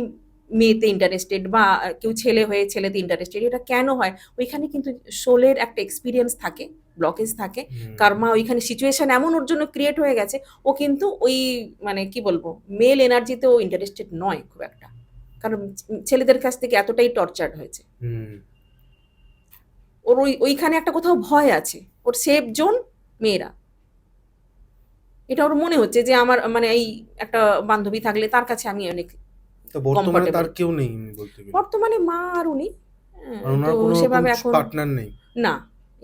মেয়েতে ইন্টারেস্টেড, বা কেউ ছেলে হয়ে ছেলেতে ইন্টারেস্টেড, এটা কেন হয়? ওইখানে কিন্তু শোলের একটা এক্সপিরিয়েন্স থাকে, ব্লকেজ থাকে, হুম। কার্মা ওইখানে সিচুয়েশন এমন ওর জন্য ক্রিয়েট হয়ে গেছে, ও কিন্তু ওই মানে কি বলবো, মেল এনার্জিতে ও ইন্টারেস্টেড নয় খুব একটা, কারণ ছেলেদের কাছ থেকে এতটাই টর্চার্ড হয়েছে। হুম। ওর ওইখানে একটা কোথাও ভয় আছে, ওর সেফ জোন মেয়েরা। এটা ওর মনে হচ্ছে যে আমার মানে এই একটা বান্ধবী থাকলে তার কাছে আমি অনেক তো বর্তমানে কমফোর্টেবল। তার কেউ নেই এমনি বলতে গেলে? বর্তমানে মা আর উনি, আর তো ওনার কোনো রকম সেভাবে এখন পার্টনার নেই? না,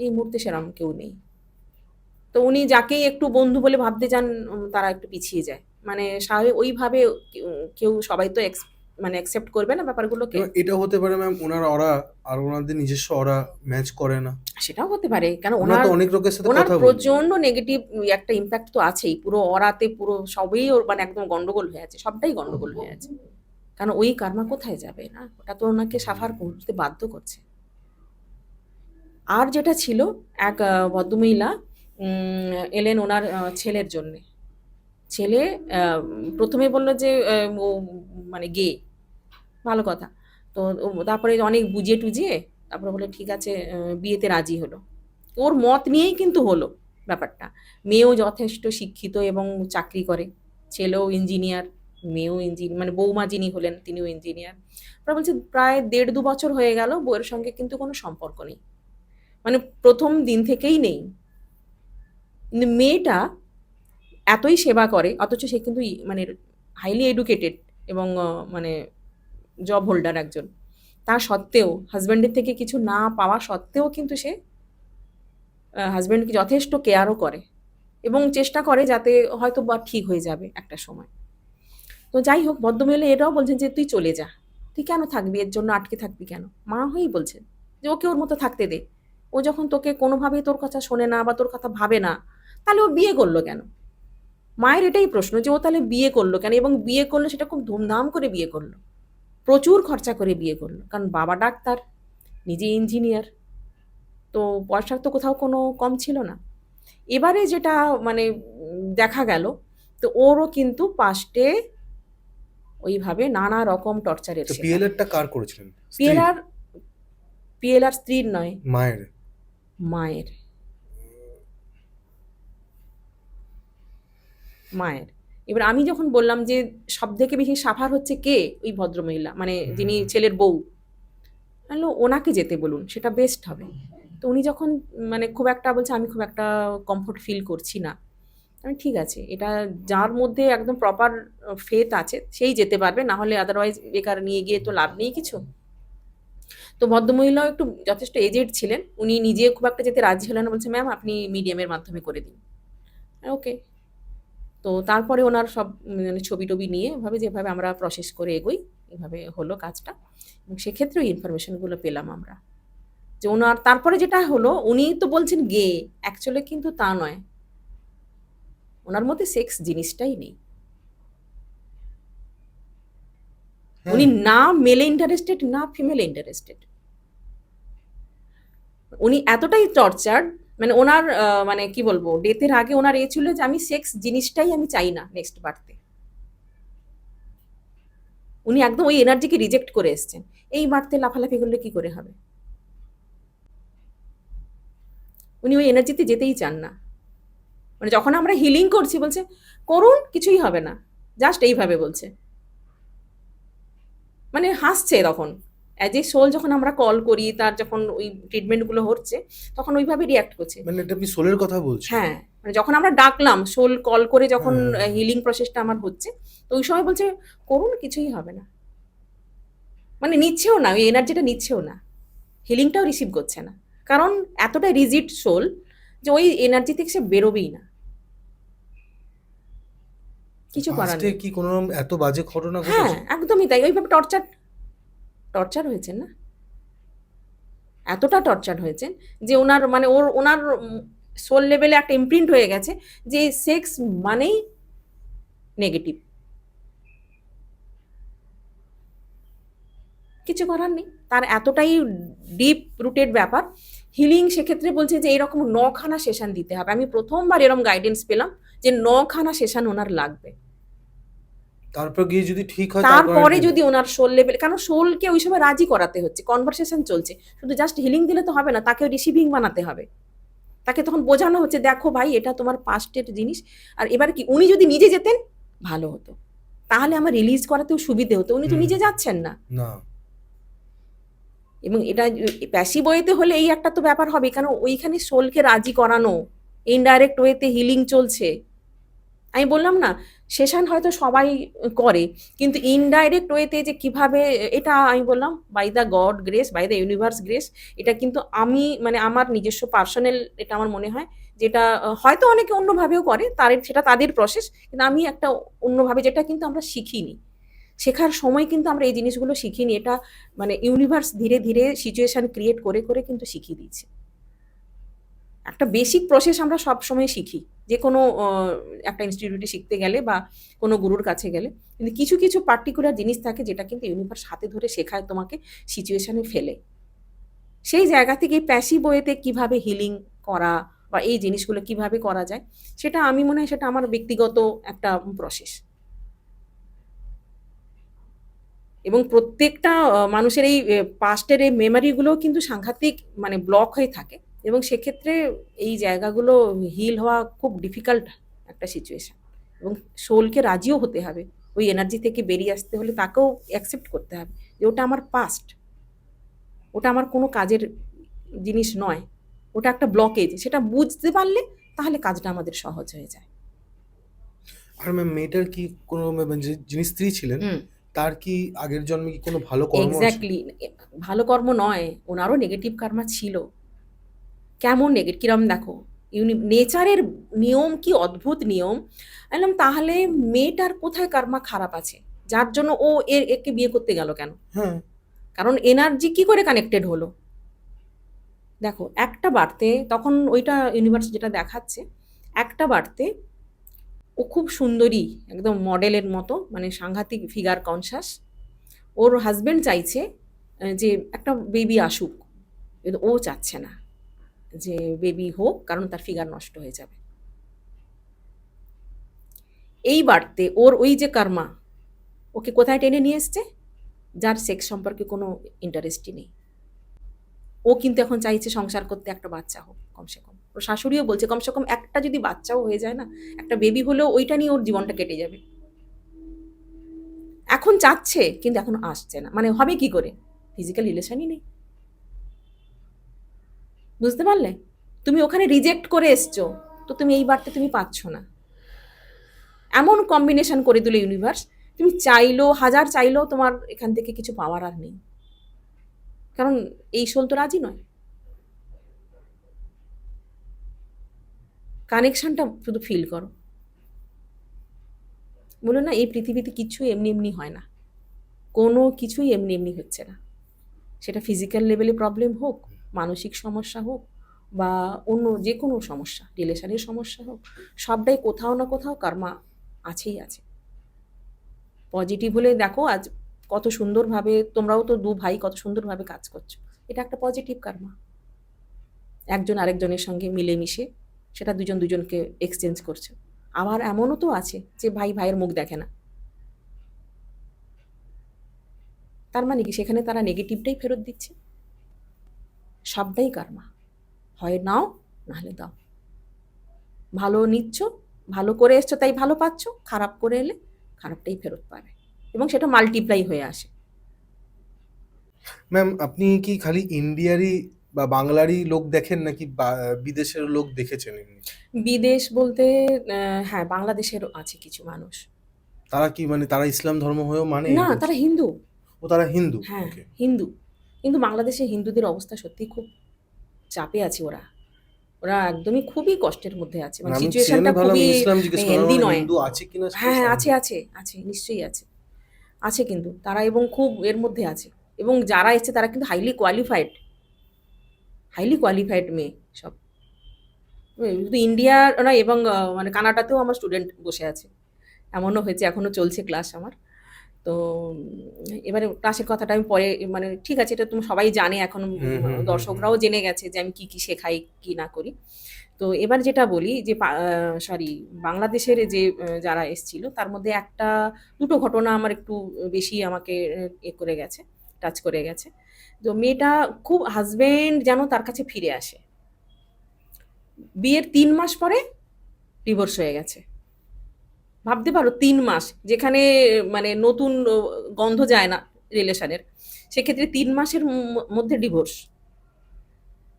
এই মুহূর্তে সেরকম কেউ নেই। তো উনি যাকেই একটু বন্ধু বলে ভাবতে যান, তারা একটু পিছিয়ে যায়। মানে স্বাভাবিক ওইভাবে কেউ সবাই তো মানে অ্যাকসেপ্ট করবে না ব্যাপারগুলোকে। এবার এটাও হতে পারে ম্যাম, ওনার অরা আর ওনাদের নিজস্ব অরা ম্যাচ করে না। সেটাও হতে পারে, কারণ ওনারা ওনার তো অনেক লোকের সাথে ওনার কথা বললেন। প্রচন্ড নেগেটিভ একটা ইম্প্যাক্ট তো আছেই, পুরো অরাতে পুরো সবই ওর মানে একদম গন্ডগোল হয়ে আছে, সবটাই গন্ডগোল হয়ে আছে। কারণ ওই কার্মা কোথায় যাবে না, ওটা তো ওনাকে সাফার করতে বাধ্য করছে। আর যেটা ছিল, এক ভদ্রমহিলা এলেন ওনার ছেলের জন্যে। ছেলে প্রথমে বলল যে ও মানে গে, ভালো কথা। তো তারপরে অনেক বুঝিয়ে টুজিয়ে তারপরে বলে ঠিক আছে, বিয়েতে রাজি হলো। ওর মত নিয়েই কিন্তু হলো ব্যাপারটা। মেয়েও যথেষ্ট শিক্ষিত এবং চাকরি করে, ছেলেও ইঞ্জিনিয়ার, মেয়েও ইঞ্জিনিয়ার, মানে বৌমা যিনি হলেন তিনিও ইঞ্জিনিয়ার। ওরা বলছে প্রায় ১.৫-২ বছর হয়ে গেল, বউয়ের সঙ্গে কিন্তু কোনো সম্পর্ক নেই, মানে প্রথম দিন থেকেই নেই। কিন্তু মেয়েটা এতই সেবা করে, অথচ সে কিন্তু মানে হাইলি এডুকেটেড এবং মানে জব হোল্ডার একজন। তা সত্ত্বেও হাজব্যান্ডের থেকে কিছু না পাওয়া সত্ত্বেও কিন্তু সে হাজব্যান্ডকে যথেষ্ট কেয়ারও করে, এবং চেষ্টা করে যাতে হয়তো বা ঠিক হয়ে যাবে একটা সময়। তো যাই হোক, ভদ্রমহিলা এটাও বলছেন যে তুই চলে যা, তুই কেন থাকবি, এর জন্য আটকে থাকবি কেন? মা হয়েই বলছেন যে ওকে ওর মতো থাকতে দে। ও যখন তোকে কোনোভাবেই তোর কথা শোনে না বা তোর কথা ভাবে না, তাহলে ও বিয়ে করলো কেন? মায়ের এটাই প্রশ্ন যে ও তাহলে বিয়ে করলো কেন, এবং বিয়ে করলো সেটা খুব ধুমধাম করে বিয়ে করলো, প্রচুর খরচা করে বিয়ে করলো, কারণ বাবা ডাক্তার, নিজে ইঞ্জিনিয়ার, তো পয়সার তো কোথাও কোনো কম ছিল না। এবারে যেটা মানে দেখা গেল, তো ওরও কিন্তু পাস্টে ওইভাবে নানা রকম টর্চারের তো শিকার। পিএলআরটা কার করেছিলেন? স্ত্রী? পিএলআর পিএলআর স্ত্রীর নয়, মায়ের? মায়ের। মায়ের। এবার আমি যখন বললাম যে সব থেকে বেশি সাফার হচ্ছে কে, ওই ভদ্রমহিলা মানে যিনি ছেলের বউ, বললো ওনাকে যেতে বলুন, সেটা বেস্ট হবে। তো উনি যখন মানে খুব একটা বলছে আমি খুব একটা কমফোর্ট ফিল করছি না, আমি ঠিক আছে, এটা যার মধ্যে একদম প্রপার ফেথ আছে সেই যেতে পারবে, না হলে আদারওয়াইজ বেকার নিয়ে গিয়ে তো লাভ নেই কিছু। তো ভদ্রমহিলাও একটু যথেষ্ট এজেড ছিলেন, উনি নিজে খুব একটা যেতে রাজি হলেন না, বলছে ম্যাম আপনি মিডিয়ামের মাধ্যমে করে দিন। ওকে। তো তারপরে ওনার সব মানে ছবি টবি নিয়ে ভাবে যেভাবে আমরা প্রসেস করে এগোই, এভাবে হলো কাজটা। এবং সেক্ষেত্রে ওই ইনফরমেশনগুলো পেলাম আমরা, যে ওনার তারপরে যেটা হলো, উনি তো বলছেন গে, অ্যাকচুয়ালি কিন্তু তা নয়, ওনার মধ্যে সেক্স জিনিসটাই নেই। হ্যাঁ। উনি না মেলে ইন্টারেস্টেড না ফিমেলে ইন্টারেস্টেড। উনি এতটাই টর্চার্ড, মানে ওনার মানে কি বলবো, ডেথের আগে ওনার এ ছিল যে আমি সেক্স জিনিসটাই আমি চাই না নেক্সট বার্থে। উনি একদম ওই এনার্জিকে রিজেক্ট করে এসছেন। এই বার্থে লাফালাফি করলে কি করে হবে? উনি ওই এনার্জিতে যেতেই চান না। মানে যখন আমরা হিলিং করছি বলছে করুন, কিছুই হবে না, জাস্ট এইভাবে বলছে, মানে হাসছে তখন। অ্যাজ এ সোল যখন আমরা কল করি, তার যখন ওই ট্রিটমেন্টগুলো হচ্ছে, তখন ওইভাবে রিয়াক্ট করছে। মানে এটা আপনি সোলের কথা বলছেন? হ্যাঁ, মানে যখন আমরা ডাকলাম, সোল কল করে যখন হ্যাঁ। হিলিং প্রসেসটা আমার হচ্ছে, তো ওই সময় বলছে করুন, কিছুই হবে না। মানে নিচ্ছেও না, ওই এনার্জিটা নিচ্ছেও না, হিলিংটাও রিসিভ করছে না, কারণ এতটাই রিজিড সোল যে ওই এনার্জি থেকে সে বেরোবেই না, কিছু করার পাস্টে নেই। কি কোনো এত বাজে ঘটনা হ্যাঁ, ঘটেছে? একদমই তাই। ওইভাবে টর্চার টর্চার হয়েছেন না, এতটা টর্চার হয়েছেন যে ওনার মানে ওনার সোল লেভেলে একটা ইমপ্রিন্ট হয়ে গেছে যে সেক্স মানেই নেগেটিভ, কিছু করার নেই। তার এতটাই ডিপ রুটেড ব্যাপার। হিলিং সেক্ষেত্রে বলছে যে এরকম 9খানা সেশন দিতে হবে। আমি প্রথমবার এরকম গাইডেন্স পেলাম যে 9খানা সেশন ওনার লাগবে। তারপর গিয়ে যদি ঠিক হয় তারপরে যদি ওনার সোল লেভেল, কারণ সোলকে ওই সময় রাজি করাতে হচ্ছে, কনভারসেশন চলছে, শুধু জাস্ট হিলিং দিলে তো হবে না, তাকে রিসিভিং বানাতে হবে। তাকে তখন বোঝানো হচ্ছে দেখো ভাই এটা তোমার পাস্টের জিনিস। আর এবার কি উনি যদি নিজে যেতেন ভালো হতো, তাহলে আমার রিলিজ করাতেও সুবিধে হতো। উনি তো নিজে যাচ্ছেন না। না। এবং এটা প্যাসিভ ওয়েতে হলে এই একটা তো ব্যাপার হবে, কারণ ওইখানে সোলকে রাজি করানো, ইনডাইরেক্ট ওয়েতে হিলিং চলছে। আমি বললাম না, সেশন হয়তো সবাই করে, কিন্তু ইনডাইরেক্ট ওয়েতে যে কিভাবে, এটা আমি বললাম by the God grace, by the universe grace, এটা কিন্তু আমি মানে আমার নিজস্ব পার্সোনাল, এটা আমার মনে হয় যেটা হয়তো অনেকে অন্যভাবেও করে, সেটা তাদের প্রসেস, কিন্তু আমি একটা অন্যভাবে, যেটা কিন্তু আমরা শিখিনি, শেখার সময় কিন্তু আমরা এই জিনিসগুলো শিখিনি, এটা মানে ইউনিভার্স ধীরে ধীরে সিচুয়েশন ক্রিয়েট করে করে কিন্তু শিখিয়ে দিচ্ছে। একটা বেসিক প্রসেস আমরা সব সময় শিখি, যে কোনো একটা ইনস্টিটিউটে শিখতে গেলে বা কোনো গুরুর কাছে গেলে, কিন্তু কিছু কিছু পার্টিকুলার জিনিস থাকে যেটা কিন্তু ইউনিভার্স হাতে ধরে শেখায় তোমাকে, সিচুয়েশনে ফেলে। সেই জায়গা থেকে প্যাসিভ ওয়েতে কিভাবে হিলিং করা বা এই জিনিসগুলো কিভাবে করা যায়, সেটা আমি মনে হয় সেটা আমার ব্যক্তিগত একটা প্রসেস। এবং প্রত্যেকটা মানুষের এই পাস্টের এই মেমারিগুলোও কিন্তু সাংঘাতিক মানে ব্লক হয়ে থাকে, এবং সেক্ষেত্রে এই জায়গাগুলো হিল হওয়া খুব ডিফিকাল্ট একটা সিচুয়েশন। এবং সোলকে রাজিও হতে হবে, ওই এনার্জি থেকে বেরিয়ে আসতে হলে তাকেও অ্যাকসেপ্ট করতে হবে যে ওটা আমার পাস্ট, ওটা আমার কোনো কাজের জিনিস নয়, ওটা একটা ব্লকেজ। সেটা বুঝতে পারলে তাহলে কাজটা আমাদের সহজ হয়ে যায়। আর ম্যাম মেয়েটার কি কোনো যিনি স্ত্রী ছিলেন হুম, তার কি আগের জন্মে কি কোনো ভালো কর্ম আছে? এক্স্যাক্টলি। ভালো কর্ম নয়, ওনারও নেগেটিভ কার্মা ছিল। কেমন নেগেটিভ, কিরম দেখো, নেচারের নিয়ম কি অদ্ভুত নিয়ম। বললাম তাহলে মেয়েটার কোথায় কর্মা খারাপ আছে যার জন্য ও একে বিয়ে করতে গেল কেন? হ্যাঁ। কারণ এনার্জি কি করে কানেক্টেড হলো দেখো, একটা বাড়তে তখন ওইটা ইউনিভার্স যেটা দেখাচ্ছে, একটা বাড়তে ও খুব সুন্দরী, একদম মডেলের মতো, মানে সাংঘাতিক ফিগার কনসাস। ওর হাজবেন্ড চাইছে যে একটা বেবি আসুক, কিন্তু ও চাচ্ছে না যে বেবি হোক, কারণ তার ফিগার নষ্ট হয়ে যাবে। এই বাড়তে ওর ওই যে কর্মা, ওকে কোথায় টেনে নিয়ে এসছে? যার সেক্স সম্পর্কে কোনো ইন্টারেস্টই নেই। ও কিন্তু এখন চাইছে সংসার করতে, একটা বাচ্চা হোক কমসে কম। ওর শাশুড়িও বলছে কমসে কম একটা যদি বাচ্চাও হয়ে যায় না, একটা বেবি হলেও ওইটা নিয়ে ওর জীবনটা কেটে যাবে। এখন চাচ্ছে কিন্তু এখনো আসছে না, মানে হবে কি করে? ফিজিক্যাল রিলেশনই নেই। বুঝতে পারলে? তুমি ওখানে রিজেক্ট করে এসছো, তো তুমি এই বার্তা তুমি পাচ্ছ না। এমন কম্বিনেশন করে দিল ইউনিভার্স, তুমি চাইলেও, হাজার চাইলেও তোমার এখান থেকে কিছু পাওয়ার আর নেই, কারণ এই সোল তো রাজি নয়। কানেকশনটা শুধু ফিল করো। বলো না, এই পৃথিবীতে কিছু এমনি এমনি হয় না, কোনো কিছুই এমনি এমনি হচ্ছে না। সেটা ফিজিক্যাল লেভেলে প্রবলেম হোক, মানসিক সমস্যা হোক, বা অন্য যে কোনো সমস্যা, রিলেশনের সমস্যা হোক, সবটাই কোথাও না কোথাও কর্মা আছেই আছে। পজিটিভ হলে দেখো আজ কত সুন্দরভাবে, তোমরাও তো দু ভাই কত সুন্দরভাবে কাজ করছো, এটা একটা পজিটিভ কর্মা। একজন আরেকজনের সঙ্গে মিলেমিশে সেটা দুজন দুজনকে এক্সচেঞ্জ করছে। আবার এমনও তো আছে যে ভাই ভাইয়ের মুখ দেখে না, তার মানে কি সেখানে তারা নেগেটিভটাই ফেরত দিচ্ছে। সবটাই কর্মা, হয় নাও নাহলে দাও। ভালো নিচ্ছ, ভালো করে এসছো তাই ভালো পাচ্ছ, খারাপ করে এলে খারাপটাই ফেরত পাবে, এবং সেটা মাল্টিপ্লাই হয়ে আসে। ম্যাম আপনি কি খালি ইন্ডিয়ারই বা বাংলারই লোক দেখেন নাকি বিদেশের লোক দেখেছেন এমনি? বিদেশ বলতে হ্যাঁ, বাংলাদেশেরও আছে কিছু মানুষ। তারা কি মানে তারা ইসলাম ধর্ম হয়েও মানে না, এরকম? তারা হিন্দু। ও তারা হিন্দু? হ্যাঁ, ওকে। হিন্দু। কিন্তু বাংলাদেশে হিন্দুদের অবস্থা সত্যিই খুব চাপে আছে ওরা। ওরা একদমই খুবই কষ্টের মধ্যে আছে। মানে মানে আমি সিচুয়েশনটা জেনে ভাবলাম খুবই ইসলাম জিজ্ঞেস করলাম, হেলদি মানে নয়। হিন্দু আছে কিনা সেটা হ্যাঁ, হ্যাঁ, আছে, সন্দেহ। আছে, আছে, নিশ্চয়ই আছে। আছে কিন্তু তারা, এবং খুব এর মধ্যে আছে। এবং যারা এসছে তারা কিন্তু হাইলি কোয়ালিফাইড মেয়ে সব। শুধু ইন্ডিয়া নয়, এবং মানে কানাডাতেও আমার স্টুডেন্ট বসে আছে। এমনও হয়েছে, এখনো চলছে ক্লাস আমার। তো এবারে ক্লাসের কথাটা আমি পরে, মানে ঠিক আছে, এটা তুমি সবাই জানে এখন, হুম হুম হুম হুম। দর্শকরাও জেনে গেছে যে আমি কি কি শেখাই কি না করি। তো এবার যেটা বলি যে সরি, বাংলাদেশের যে যারা এসছিল তার মধ্যে একটা দুটো ঘটনা আমার একটু বেশি আমাকে করে গেছে, টাচ করে গেছে। তো মেয়েটা খুব, হাজবেন্ড যেন তার কাছে ফিরে আসে, বিয়ের 3 মাস পরে ডিভোর্স হয়ে গেছে। ভাবতে পারো, 3 মাস, যেখানে মানে নতুন গন্ধ যায় না রিলেশনের, সেক্ষেত্রে 3 মাসের মধ্যে ডিভোর্স।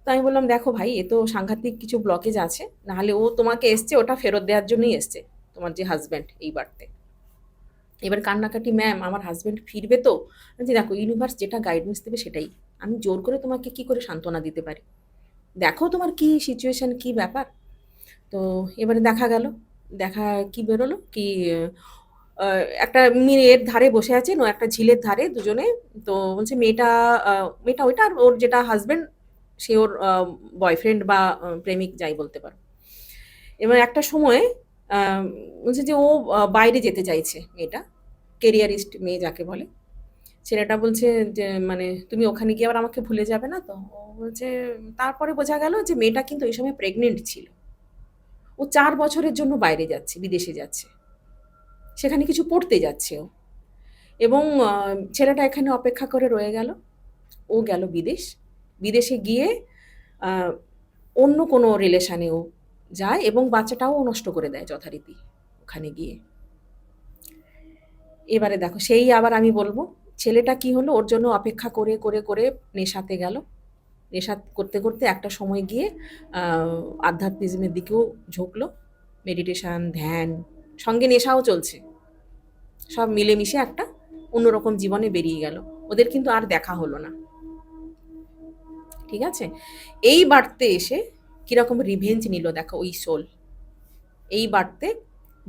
তো আমি বললাম দেখো ভাই, এ তো সাংঘাতিক কিছু ব্লকেজ আছে, নাহলে ও তোমাকে এসছে ওটা ফেরত দেওয়ার জন্যই এসছে, তোমার যে হাজব্যান্ড এই বাড়তে। এবার কান্নাকাটি, ম্যাম আমার হাজব্যান্ড ফিরবে তো? যে দেখো ইউনিভার্স যেটা গাইডেন্স দেবে সেটাই, আমি জোর করে তোমাকে কি করে সান্ত্বনা দিতে পারি, দেখো তোমার কি সিচুয়েশন কি ব্যাপার। তো এবারে দেখা গেল, দেখা কি বেরোলো কি, একটা মেয়ের ধারে বসে আছেন, ও একটা ঝিলের ধারে দুজনে। তো বলছে মেয়েটা, মেয়েটা ওইটা, আর ওর যেটা হাজবেন্ড সে ওর বয়ফ্রেন্ড বা প্রেমিক যাই বলতে পারো। এবার একটা সময়ে বলছে যে ও বাইরে যেতে চাইছে মেয়েটা, কেরিয়ারিস্ট মেয়ে যাকে বলে। ছেলেটা বলছে যে মানে তুমি ওখানে গিয়ে আবার আমাকে ভুলে যাবে না তো? ও বলছে, তারপরে বোঝা গেল যে মেয়েটা কিন্তু ওই সময় প্রেগনেন্ট ছিল। ও 4 বছরের জন্য বাইরে যাচ্ছে, বিদেশে যাচ্ছে, সেখানে কিছু পড়তে যাচ্ছে ও। এবং ছেলেটা এখানে অপেক্ষা করে রয়ে গেল। ও গেল বিদেশ। বিদেশে গিয়ে আহ, অন্য কোনো রিলেশানেও যায়, এবং বাচ্চাটাও নষ্ট করে দেয় যথারীতি ওখানে গিয়ে। এবারে দেখো, সেই আবার আমি বলবো, ছেলেটা কি হলো, ওর জন্য অপেক্ষা করে করে করে নেশাতে গেল। নেশা করতে করতে একটা সময় গিয়ে আধ্যাত্মিজমের দিকেও ঝুঁকলো, মেডিটেশন, ধ্যান, সঙ্গে নেশাও চলছে, সব মিলেমিশে একটা অন্যরকম জীবনে বেরিয়ে গেল। ওদের কিন্তু আর দেখা হলো না। ঠিক আছে, এই বাড়তে এসে কিরকম রিভেঞ্জ নিল দেখো ওই সোল। এই বাড়তে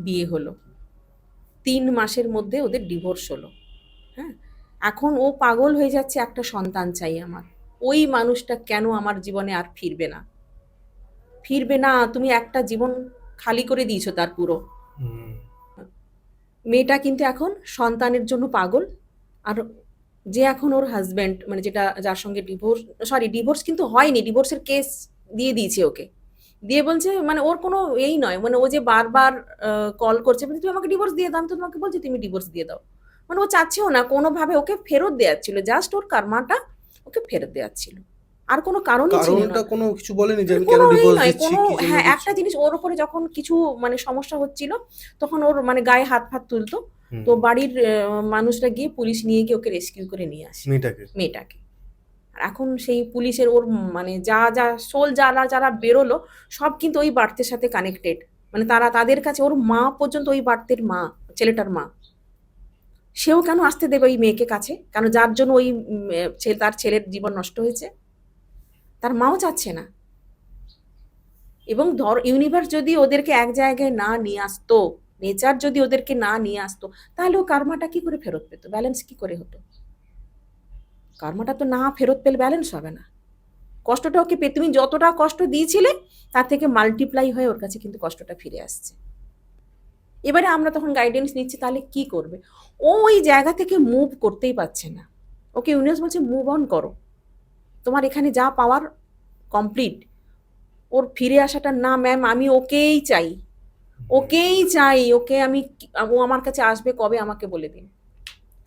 বিয়ে হলো, 3 মাসের মধ্যে ওদের ডিভোর্স হলো। হ্যাঁ, এখন ও পাগল হয়ে যাচ্ছে, একটা সন্তান চাই আমার। ওই মানুষটা কেন আমার জীবনে আর ফিরবে না? ফিরবে না, তুমি একটা জীবন খালি করে দিয়েছো তার পুরো। হুম। মেয়েটা কিন্তু এখন সন্তানের জন্য পাগল। আর যে এখন ওর হাজব্যান্ড, মানে যেটা যার সঙ্গে ডিভোর্স, সরি ডিভোর্স কিন্তু হয়নি, ডিভোর্সের কেস দিয়ে দিয়েছে ওকে। দিয়ে বলছে মানে ওর কোনো এই নয়, মানে ও যে বারবার কল করছে, বলছে তুমি আমাকে ডিভোর্স দিয়ে দাও, আমি তো তোমাকে বলছি তুমি ডিভোর্স দিয়ে দাও। মানে ও চাচ্ছেও না, কোনোভাবে ওকে ফেরত দেওয়ার ছিল, জাস্ট ওর কার্মাটা ওকে ফেরত দেওয়ার ছিল, আর কোনো কারণই ছিল না। কারণটা কোনো কিছু বলেনি যে মানে আমি কেন কোনো এই ডিভোর্স নয় দিচ্ছি, কোনো, কি জন্য হ্যাঁ দিচ্ছি? একটা জিনিস ওর উপরে যখন কিছু মানে সমস্যা হচ্ছিল তখন ওর মানে গায়ে হাত ফাত তুলতো, হুম। তো বাড়ির মানুষরা গিয়ে পুলিশ নিয়ে গিয়ে ওকে রেস্কিউ করে নিয়ে আসে মেয়েটাকে। মেয়েটাকে। আর এখন সেই পুলিশের ওর মানে যা যা সোল যারা যারা বেরোলো সব কিন্তু ওই বার্তের সাথে কানেক্টেড, মানে তারা তাদের কাছে ওর মা পর্যন্ত ওই বার্তের মা, ছেলেটার মা, সেও কেন আসতে দেবে ওই মেয়েকে কাছে, কেন যার জন্য ওই তার ছেলের জীবন নষ্ট হয়েছে, তার মাও চাচ্ছে না। এবং ধর ইউনিভার্স যদি ওদেরকে এক জায়গায় না নিয়ে আসতো, নেচার যদি ওদেরকে না নিয়ে আসতো, তাহলে ও কার্মাটা কি করে ফেরত পেতো, ব্যালেন্স কি করে হতো? কার্মাটা তো না ফেরত পেলে ব্যালেন্স হবে না। কষ্টটা ওকে তুমি যতটা কষ্ট দিয়েছিলে তার থেকে মাল্টিপ্লাই হয়ে ওর কাছে কিন্তু কষ্টটা ফিরে আসছে। এবারে আমরা তখন গাইডেন্স নিচ্ছি তাহলে কি করবে। ও ওই জায়গা থেকে মুভ করতেই পারছে না, ওকে ইউনিভার্স বলছে মুভ অন করো, তোমার এখানে যা পাওয়ার কমপ্লিট। ওর ফিরে আসাটা না ম্যাম, আমি ওকেই চাই, ওকেই চাই, ওকে আমি, ও আমার কাছে আসবে কবে আমাকে বলে দিন।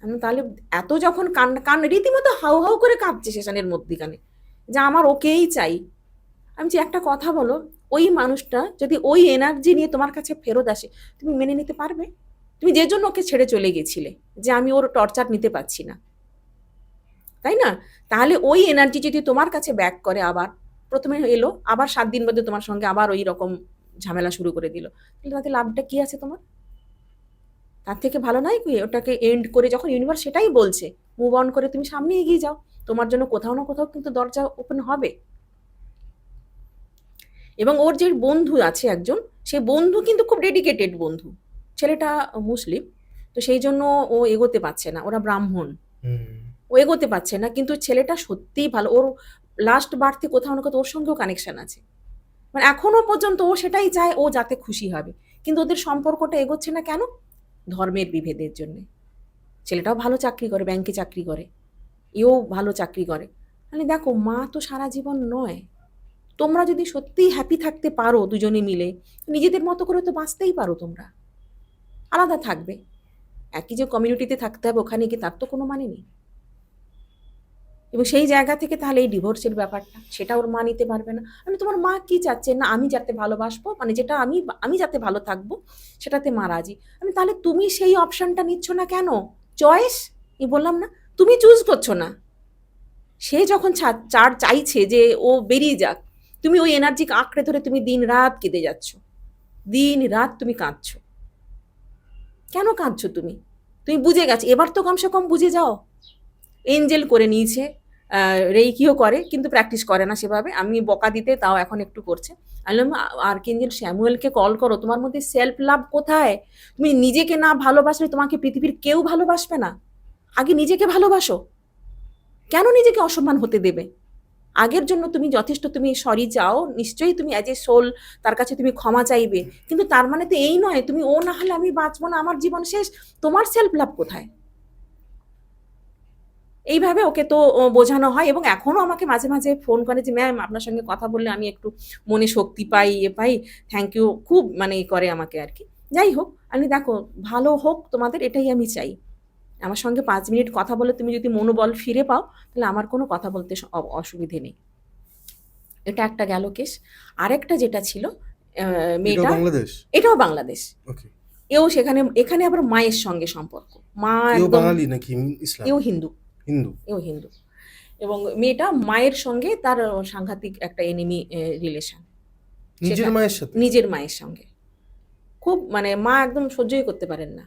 আমি তাহলে এত যখন কান কান রীতিমতো হাউ হাউ করে কাঁদছে সেশনের মধ্যিখানে যে আমার ওকেই চাই। আমি যে একটা কথা বলো, ওই মানুষটা যদি ওই এনার্জি নিয়ে তোমার কাছে ফেরত আসে, তুমি মেনে নিতে পারবে? তুমি যে জন্য ওকে ছেড়ে চলে গেছিলে, যে আমি ওর টর্চার নিতে পারছি না, তাই না? তাহলে ওই এনার্জি যদি তোমার কাছে ব্যাক করে, আবার প্রথমে এলো, আবার 7 দিন বাদে তোমার সঙ্গে আবার ওই রকম ঝামেলা শুরু করে দিল, তাহলে তাতে লাভটা কি আছে তোমার? তার থেকে ভালো নয় কি ওটাকে এন্ড করে, যখন ইউনিভার্স সেটাই বলছে মুভ অন করে তুমি সামনে এগিয়ে যাও, তোমার জন্য কোথাও না কোথাও কিন্তু দরজা ওপেন হবে। এবং ওর যে বন্ধু আছে একজন, সে বন্ধু কিন্তু খুব ডেডিকেটেড বন্ধু, ছেলেটা মুসলিম, তো সেই জন্য ও এগোতে পারছে না, ওরা ব্রাহ্মণ, হুম। ও এগোতে পারছে না, কিন্তু ছেলেটা সত্যিই ভালো, ওর লাস্ট বার্থে কোথাও না কোথাও ওর সঙ্গেও কানেকশন আছে, মানে এখনো পর্যন্ত ও সেটাই চায়, ও যাতে খুশি হবে। কিন্তু ওদের সম্পর্কটা এগোচ্ছে না কেন? ধর্মের বিভেদের জন্য। ছেলেটাও ভালো চাকরি করে, ব্যাংকে চাকরি করে, এও ভালো চাকরি করে। মানে দেখো, মা তো সারা জীবন নয়, তোমরা যদি সত্যিই হ্যাপি থাকতে পারো দুজনে মিলে, নিজেদের মতো করে তো বাঁচতেই পারো, তোমরা আলাদা থাকবে, একই যে কমিউনিটিতে থাকতে হবে ওখানে কি, তার তো কোনো মানে নেই। এবং সেই জায়গা থেকে তাহলে এই ডিভোর্সের ব্যাপারটা, সেটা ওর মা নিতে পারবে না। মানে তোমার মা কি চাচ্ছে, না আমি যাতে ভালোবাসবো, মানে যেটা আমি আমি যাতে ভালো থাকবো সেটাতে মা রাজি। আমি তাহলে তুমি সেই অপশনটা নিচ্ছ না কেন? চয়েস, বললাম না, তুমি চুজ করছো না। সে যখন চার চাইছে যে ও বেরিয়ে যাক, তুমি ওই এনার্জি আঁকড়ে ধরে তুমি দিন রাত কেঁদে যাচ্ছ, দিন রাত তুমি কাঁদছো। কেন কাঁদছো তুমি? তুমি বুঝে গেছো, এবার তো কমসে কম বুঝে যাও। এঞ্জেল করে নিয়েছে, রেইকিও করে, কিন্তু প্র্যাকটিস করে না সেভাবে, আমি বকা দিতে তাও এখন একটু করছে। আমি বললাম আর্কএঞ্জেল স্যামুয়েলকে কল করো, তোমার মধ্যে সেলফ লাভ কোথায়? তুমি নিজেকে না ভালোবাসলে তোমাকে পৃথিবীর কেউ ভালোবাসবে না। আগে নিজেকে ভালোবাসো, কেন নিজেকে অসম্মান হতে দেবে? আগের জন্য তুমি যথেষ্ট, তুমি সরি চাও নিশ্চয়ই, তুমি অ্যাজ এ সোল তার কাছে তুমি ক্ষমা চাইবে, কিন্তু তার মানে তো এই নয় তুমি ও না হলে আমি বাঁচবো না, আমার জীবন শেষ। তোমার সেলফ লাভ কোথায়? এইভাবে ওকে তো বোঝানো হয়, এবং এখনো আমাকে মাঝে মাঝে ফোন করে যে ম্যাম আপনার সঙ্গে কথা বললে আমি একটু মনে শক্তি পাই, পাই, থ্যাংক ইউ, খুব মানে করে আমাকে আর কি। যাই হোক, আমি দেখো, ভালো হোক তোমাদের, এটাই আমি চাই। আমার সঙ্গে 5 মিনিট কথা বলে তুমি যদি মনোবল ফিরে পাও, তাহলে আমার কোনো কথা বলতে অসুবিধে নেই। এটা একটা গেল কেস। আরেকটা যেটা ছিল, এটাও মেয়েটা, বাংলাদেশ? এটাও বাংলাদেশ। ওকে। এও সেখানে, এখানে আবার মায়ের সঙ্গে সম্পর্ক, মা এও একদম, বাঙালি নাকি ইসলাম? এও হিন্দু, হিন্দু? এও হিন্দু। এবং মেয়েটা মায়ের সঙ্গে তার সাংঘাতিক একটা এনিমি রিলেশন, নিজের সেটা মায়ের সাথে? নিজের মায়ের সঙ্গে, খুব মানে মা একদম সহ্যই করতে পারেন না।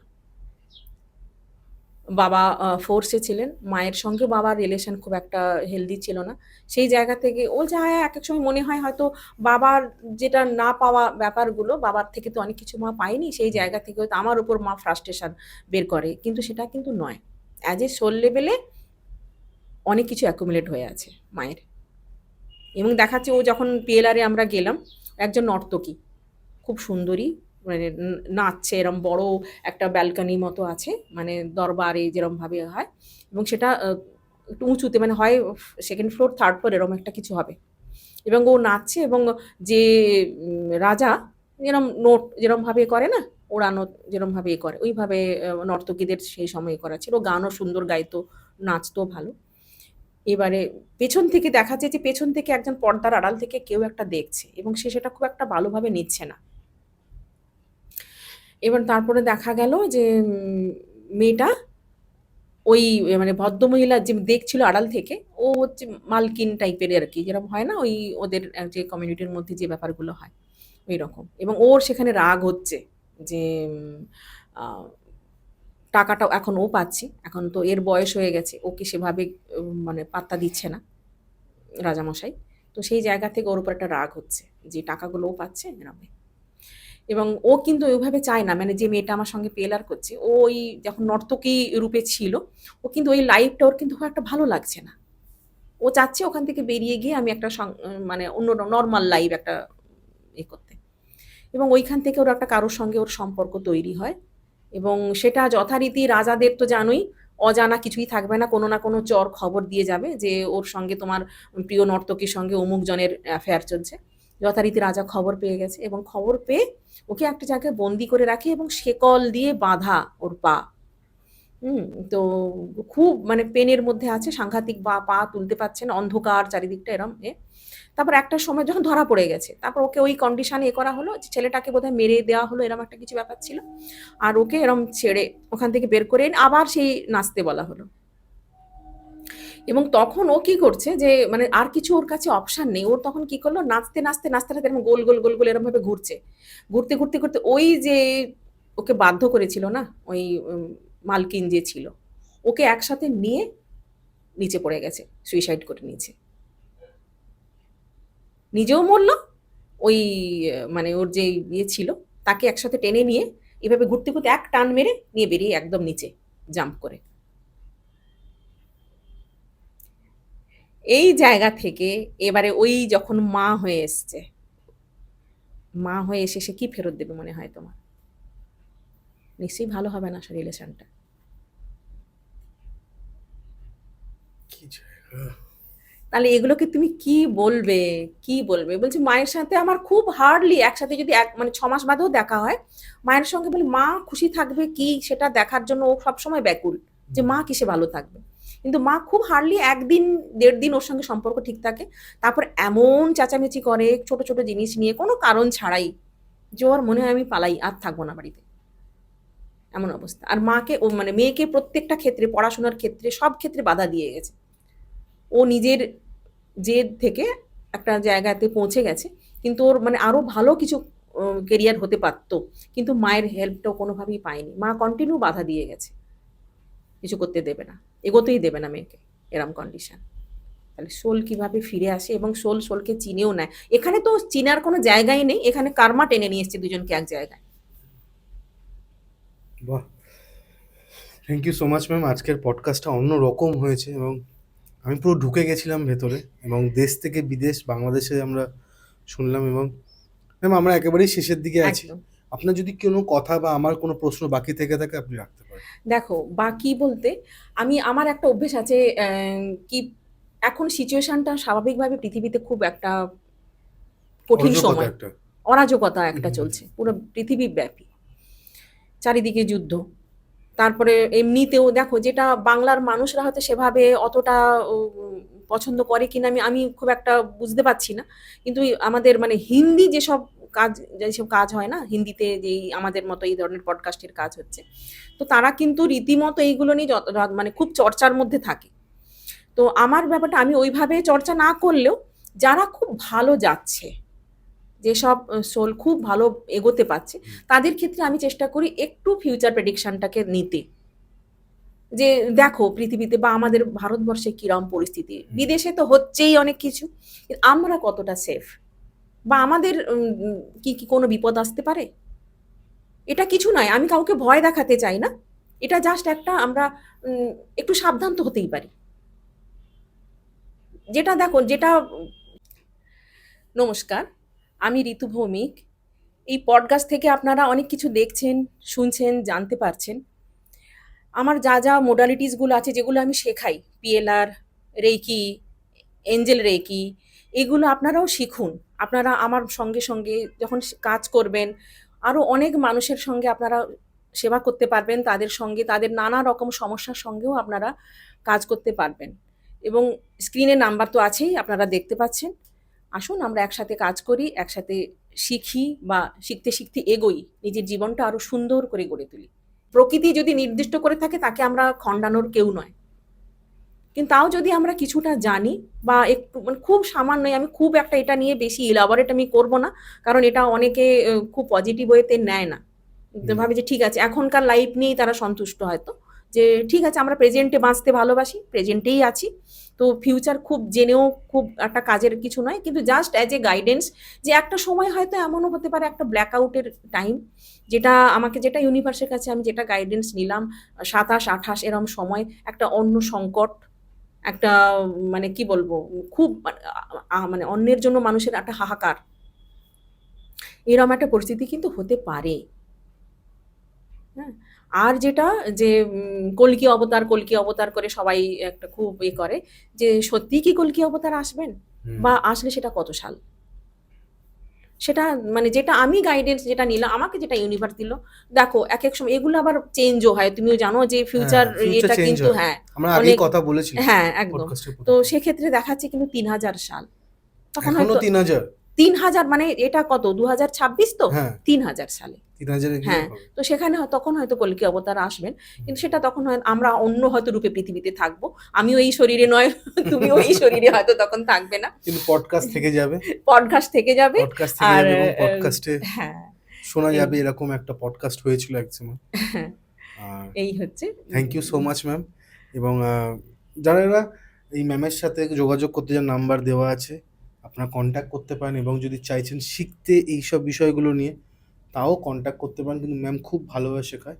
বাবা ফোর্সে ছিলেন, মায়ের সঙ্গে বাবার রিলেশন খুব একটা হেলদি ছিল না। সেই জায়গা থেকে ও যা, এক এক সময় মনে হয় হয়তো বাবার যেটা না পাওয়া ব্যাপারগুলো, বাবার থেকে তো অনেক কিছু মা পায়নি, সেই জায়গা থেকে হয়তো আমার উপর মা ফ্রাস্ট্রেশন বের করে, কিন্তু সেটা কিন্তু নয়। অ্যাজ এ সোল লেভেলে অনেক কিছু অ্যাকুমুলেট হয়ে আছে মায়ের। এবং দেখাচ্ছে ও যখন পিএলআরে আমরা গেলাম, একজন নর্তকী, খুব সুন্দরী, মানে নাচছে, এরম বড় একটা ব্যালকনি মতো আছে, মানে দরবারে যেরমভাবে হয়, এবং সেটা একটু উঁচুতে, মানে হয় সেকেন্ড ফ্লোর থার্ড ফ্লোর এরম একটা কিছু হবে। এবং ও নাচছে, এবং যে রাজা যেরম নোট যেরমভাবে করে না, ওড়ানো যেরমভাবে করে ওইভাবে নর্তকীদের সেই সময় করা ছিল। গানও সুন্দর গাইতো, নাচতো ভালো। এবারে পেছন থেকে দেখা যায় যে পেছন থেকে একজন পর্দার আড়াল থেকে কেউ একটা দেখছে এবং সে সেটা খুব একটা ভালোভাবে নিচ্ছে না। এবার তারপরে দেখা গেল যে মেয়েটা ওই মানে ভদ্রমহিলা যে দেখছিল আড়াল থেকে, ও হচ্ছে মালকিন টাইপের আর কি, যেরকম হয় না ওই ওদের যে কমিউনিটির মধ্যে যে ব্যাপারগুলো হয় ওই রকম। এবং ওর সেখানে রাগ হচ্ছে যে আহ, টাকাটাও এখন ও পাচ্ছে, এখন তো এর বয়স হয়ে গেছে, ওকে সেভাবে মানে পাত্তা দিচ্ছে না রাজামশাই। তো সেই জায়গা থেকে ওর উপর একটা রাগ হচ্ছে যে টাকাগুলো ও পাচ্ছে এরকম। এবং ও কিন্তু ওইভাবে চায় না, মানে যে মেয়েটা আমার সঙ্গে পেলার করছে ও ওই যখন নর্তকী রূপে ছিল, ও কিন্তু ওই লাইফটা ওর কিন্তু খুব একটা ভালো লাগছে না। ও চাচ্ছে ওখান থেকে বেরিয়ে গিয়ে আমি একটা মানে অন্য নর্মাল লাইফ একটা করতে। এবং ওইখান থেকে ওর একটা কারোর সঙ্গে ওর সম্পর্ক তৈরি হয় এবং সেটা যথারীতি রাজাদের তো জানোই, অজানা কিছুই থাকবে না, কোনো না কোনো চর খবর দিয়ে যাবে যে ওর সঙ্গে তোমার প্রিয় নর্তকীর সঙ্গে অমুক জনের অ্যাফেয়ার চলছে। যথারীতি রাজা খবর পেয়ে গেছে এবং খবর পেয়ে ওকে একটা জায়গায় বন্দি করে রাখে এবং শেকল দিয়ে বাঁধা ওর পা। হুম, তো খুব মানে পেনের মধ্যে আছে, সাংঘাতিক, বা পা তুলতে পারছে না, অন্ধকার চারিদিকটা এরম তারপর একটা সময় যখন ধরা পড়ে গেছে, তারপর ওকে ওই কন্ডিশনে করা হলো যে ছেলেটাকে বোধহয় মেরে দেওয়া হলো, এরম একটা কিছু ব্যাপার ছিল। আর ওকে এরম ছেড়ে ওখান থেকে বের করে এনে আবার সেই নাচতে বলা হলো। এবং তখন ও কি করছে যে মানে আর কিছু ওর কাছে অপশন নেই, ওর তখন কি করলো, নাচতে নাচতে নাচতে নাচতে এরকম গোল গোল গোল গোল এরম ভাবে ঘুরছে, ঘুরতে ঘুরতে ঘুরতে ওই যে ওকে বাধ্য করেছিল না ওই মালকিন যে ছিল, ওকে একসাথে নিয়ে নিচে পড়ে গেছে, সুইসাইড করে নিয়েছে, নিজেও মরলো, ওই মানে ওর যে ইয়ে ছিল তাকে একসাথে টেনে নিয়ে এভাবে ঘুরতে ঘুরতে এক টান মেরে নিয়ে বেরিয়ে একদম নিচে জাম্প করে। এই জায়গা থেকে এবারে ওই যখন মা হয়ে এসছে, মা হয়ে এসে সে কি ফেরত দেবে মনে হয় তোমার? নিশ্চয়ই ভালো হবে না রিলেশনটা। কি জায়গা! তাহলে এগুলোকে তুমি কি বলবে? কি বলবে? বলছে মায়ের সাথে আমার খুব হার্ডলি একসাথে যদি মানে ৬ মাস বাদেও দেখা হয়, মায়ের সঙ্গে বলি মা খুশি থাকবে কি সেটা দেখার জন্য ও সবসময় ব্যাকুল যে মা কিসে ভালো থাকবে। কিন্তু মা খুব হার্ডলি ১ দিন ১.৫ দিন ওর সঙ্গে সম্পর্ক ঠিক থাকে। তারপর এমন চেঁচামেচি করে ছোট, ছোট জিনিস নিয়ে কোনো কারণ ছাড়াই যে ওর মনে হয় আমি পালাই, আর থাকবো না বাড়িতে। এমন অবস্থা। আর মাকে ও মানে মেয়েকে প্রত্যেকটা ক্ষেত্রে, পড়াশোনার ক্ষেত্রে, সব ক্ষেত্রে বাধা দিয়ে গেছে। ও নিজের জেদ থেকে একটা জায়গাতে পৌঁছে গেছে, কিন্তু ওর মানে আরো ভালো কিছু কেরিয়ার হতে পারতো, কিন্তু মায়ের হেল্পটাও কোনোভাবেই পায়নি, মা কন্টিনিউ বাধা দিয়ে গেছে, কিছু করতে দেবে না, এগোতেই দেবে না মেয়েকে, এরম কন্ডিশন। তাহলে সোল কিভাবে ফিরে আসে এবং সোল সোলকে চিনেও নেয়? এখানে তো চিনার কোনো জায়গাই নেই, এখানে কার্মা টেনে নিয়ে এসছে দুজনকে এক জায়গায়। বাহ! Thank you so much ma'am. আজকের পডকাস্টটা অন্যরকম হয়েছে এবং আমি পুরো ঢুকে গেছিলাম ভেতরে এবং দেশ থেকে বিদেশ বাংলাদেশে আমরা শুনলাম এবং ম্যাম আমরা একেবারেই শেষের দিকে আছি। একদম। আপনার যদি কোনো কথা বা আমার কোনো প্রশ্ন বাকি থেকে থাকে আপনি রাখতে পারেন। দেখো, বাকি বলতে আমার একটা অভ্যেস আছে, কি এখন সিচুয়েশনটা স্বাভাবিকভাবে পৃথিবীতে খুব একটা কঠিন অরাজকতা সময়, একটা। অরাজকতা হুম, একটা হুম, চলছে পুরো পৃথিবীব্যাপী। চারিদিকে যুদ্ধ। তারপরে এমনিতেও দেখো, যেটা বাংলার মানুষরা হয়তো সেভাবে অতটা পছন্দ করে কিনা আমি আমি খুব একটা বুঝতে পারছি না। কিন্তু আমাদের মানে হিন্দি যেসব কাজ হয় না? হিন্দিতে যেই আমাদের মতো এই ধরনের পডকাস্টের কাজ হচ্ছে। তো তারা কিন্তু রীতিমতো এইগুলো নিয়ে মানে খুব চর্চার মধ্যে থাকে। তো আমার ব্যাপারটা, আমি ওইভাবে চর্চা না করলেও যারা খুব ভালো যাচ্ছে, যেসব সোল খুব ভালো এগোতে পারছে, হুম। তাদের ক্ষেত্রে আমি চেষ্টা করি একটু ফিউচার প্রেডিকশনটাকে নিতে। যে দেখো পৃথিবীতে বা আমাদের ভারতবর্ষে কিরম পরিস্থিতি, হুম। বিদেশে তো হচ্ছেই অনেক কিছু, কিন্তু আমরা কতটা সেফ, বা আমাদের কি কি কোনো বিপদ আসতে পারে? এটা কিছু নয়, আমি কাউকে ভয় দেখাতে চাই না, এটা জাস্ট একটা আমরা উম, একটু সাবধান তো হতেই পারি। যেটা দেখো যেটা নমস্কার, আমি ঋতু ভৌমিক। এই পডকাস্ট থেকে আপনারা অনেক কিছু দেখছেন, শুনছেন, জানতে পারছেন। আমার যা যা মোডালিটিসগুলো আছে যেগুলো আমি শেখাই, পিএলআর, রেকি, এঞ্জেল রেকি, এগুলো আপনারাও শিখুন। আপনারা আমার সঙ্গে সঙ্গে যখন কাজ করবেন, আরও অনেক মানুষের সঙ্গে আপনারা সেবা করতে পারবেন, তাদের সঙ্গে তাদের নানা রকম সমস্যার সঙ্গেও আপনারা কাজ করতে পারবেন। এবং স্ক্রিনে নাম্বার তো আছেই, আপনারা দেখতে পাচ্ছেন। আসুন আমরা একসাথে কাজ করি, একসাথে শিখি বা শিখতে শিখতে এগোই, নিজের জীবনটা আরও সুন্দর করে গড়ে তুলি। প্রকৃতি যদি নির্দিষ্ট করে থাকে তাকে আমরা খণ্ডানোর কেউ নয়, কিন্তু তাও যদি আমরা কিছুটা জানি বা একটু মানে খুব সামান্যই, আমি খুব একটা এটা নিয়ে বেশি ইলাবোরেট আমি করব না, কারণ এটা অনেকে খুব পজিটিভ ওয়েতে নেয় না, ভাবে যে ঠিক আছে এখনকার লাইফ নিয়েই তারা সন্তুষ্ট, হয়তো যে ঠিক আছে আমরা প্রেজেন্টে বাঁচতে ভালোবাসি, প্রেজেন্টেই আছি, তো ফিউচার খুব জেনেও খুব একটা কাজের কিছু নয়, কিন্তু জাস্ট অ্যাজ এ গাইডেন্স যে একটা সময় হয়তো এমনও হতে পারে একটা ব্ল্যাক আউটের টাইম, যেটা আমাকে যেটা ইউনিভার্সের কাছে আমি যেটা গাইডেন্স নিলাম 27-28 এরম সময় একটা অন্য সংকট, একটা মানে কি বলবো খুব মানে অন্যের জন্য মানুষের একটা হাহাকার, এরম একটা পরিস্থিতি কিন্তু হতে পারে। হ্যাঁ, আর যেটা যে কল্কি অবতার করে সবাই একটা খুব করে, যে সত্যি কি কল্কি অবতার আসবেন বা আসলে সেটা কত সাল, সেটা মানে যেটা আমি গাইডেন্স যেটা নিলাম, আমাকে যেটা ইউনিভার্স দিল, দেখো এক এক সময় এগুলো আবার চেঞ্জও হয়, তুমিও জানো যে ফিউচার এটা কিন্তু হ্যাঁ আমরা আগেই কথা বলেছিলাম, হ্যাঁ একদম। তো সেক্ষেত্রে দেখাচ্ছে কিন্তু 3000 সাল, তখন হয়তো 3000 মানে এটা কত 2026 তো 3000 সালে, হ্যাঁ, তো সেখানে তখন হয়তো কল্কি অবতার আসবেন, কিন্তু সেটা তখন আমরা অন্য হয়তো রূপে পৃথিবীতে থাকবো, আমিও এই শরীরে নয়, তুমিও এই শরীরে হয়তো তখন থাকবে না, কিন্তু পডকাস্ট থেকে যাবে, আর পডকাস্টে হ্যাঁ শোনা যাবে, এরকম একটা পডকাস্ট হয়েছিল এক সময়। এই হচ্ছে। Thank you so much ma'am. এবং যারা এই ম্যামের সাথে যোগাযোগ করতে যান, নাম্বার দেওয়া আছে, আপনারা কন্ট্যাক্ট করতে পারেন, এবং যদি চাইছেন শিখতে এইসব বিষয়গুলো নিয়ে তাও কন্ট্যাক্ট করতে পারেন, কিন্তু ম্যাম খুব ভালোভাবে শেখায়।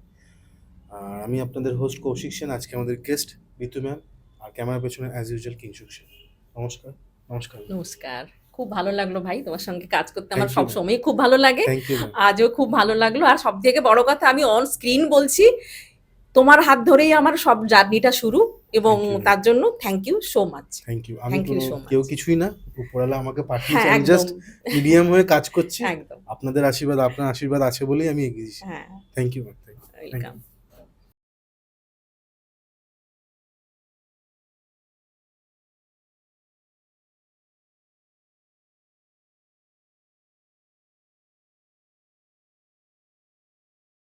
আর আমি আপনাদের হোস্ট কৌশিক সেন, আজকে আমাদের গেস্ট ঋতু ম্যাম, আর ক্যামেরার পেছনে অ্যাজ ইউজুয়াল কিংশুক সেন। নমস্কার। নমস্কার, খুব ভালো লাগলো ভাই তোমার সঙ্গে কাজ করতে, আমার সব সময় খুব ভালো লাগে, আজও খুব ভালো লাগলো। আর সব থেকে বড় কথা, আমি অন স্ক্রিন বলছি, তোমার হাত ধরেই আমার সব জার্নিটা শুরু, এবং তার জন্য thank you so much. Thank you. আমি কেউ কিছুই না, উপরওয়ালা আমাকে পাঠিয়েছে, আমি জাস্ট মিডিয়াম হয়ে কাজ করছি। আপনাদের আশীর্বাদ, আপনার আশীর্বাদ আছে বলেই আমি এগিয়েছি। Thank you. ওয়েলকাম।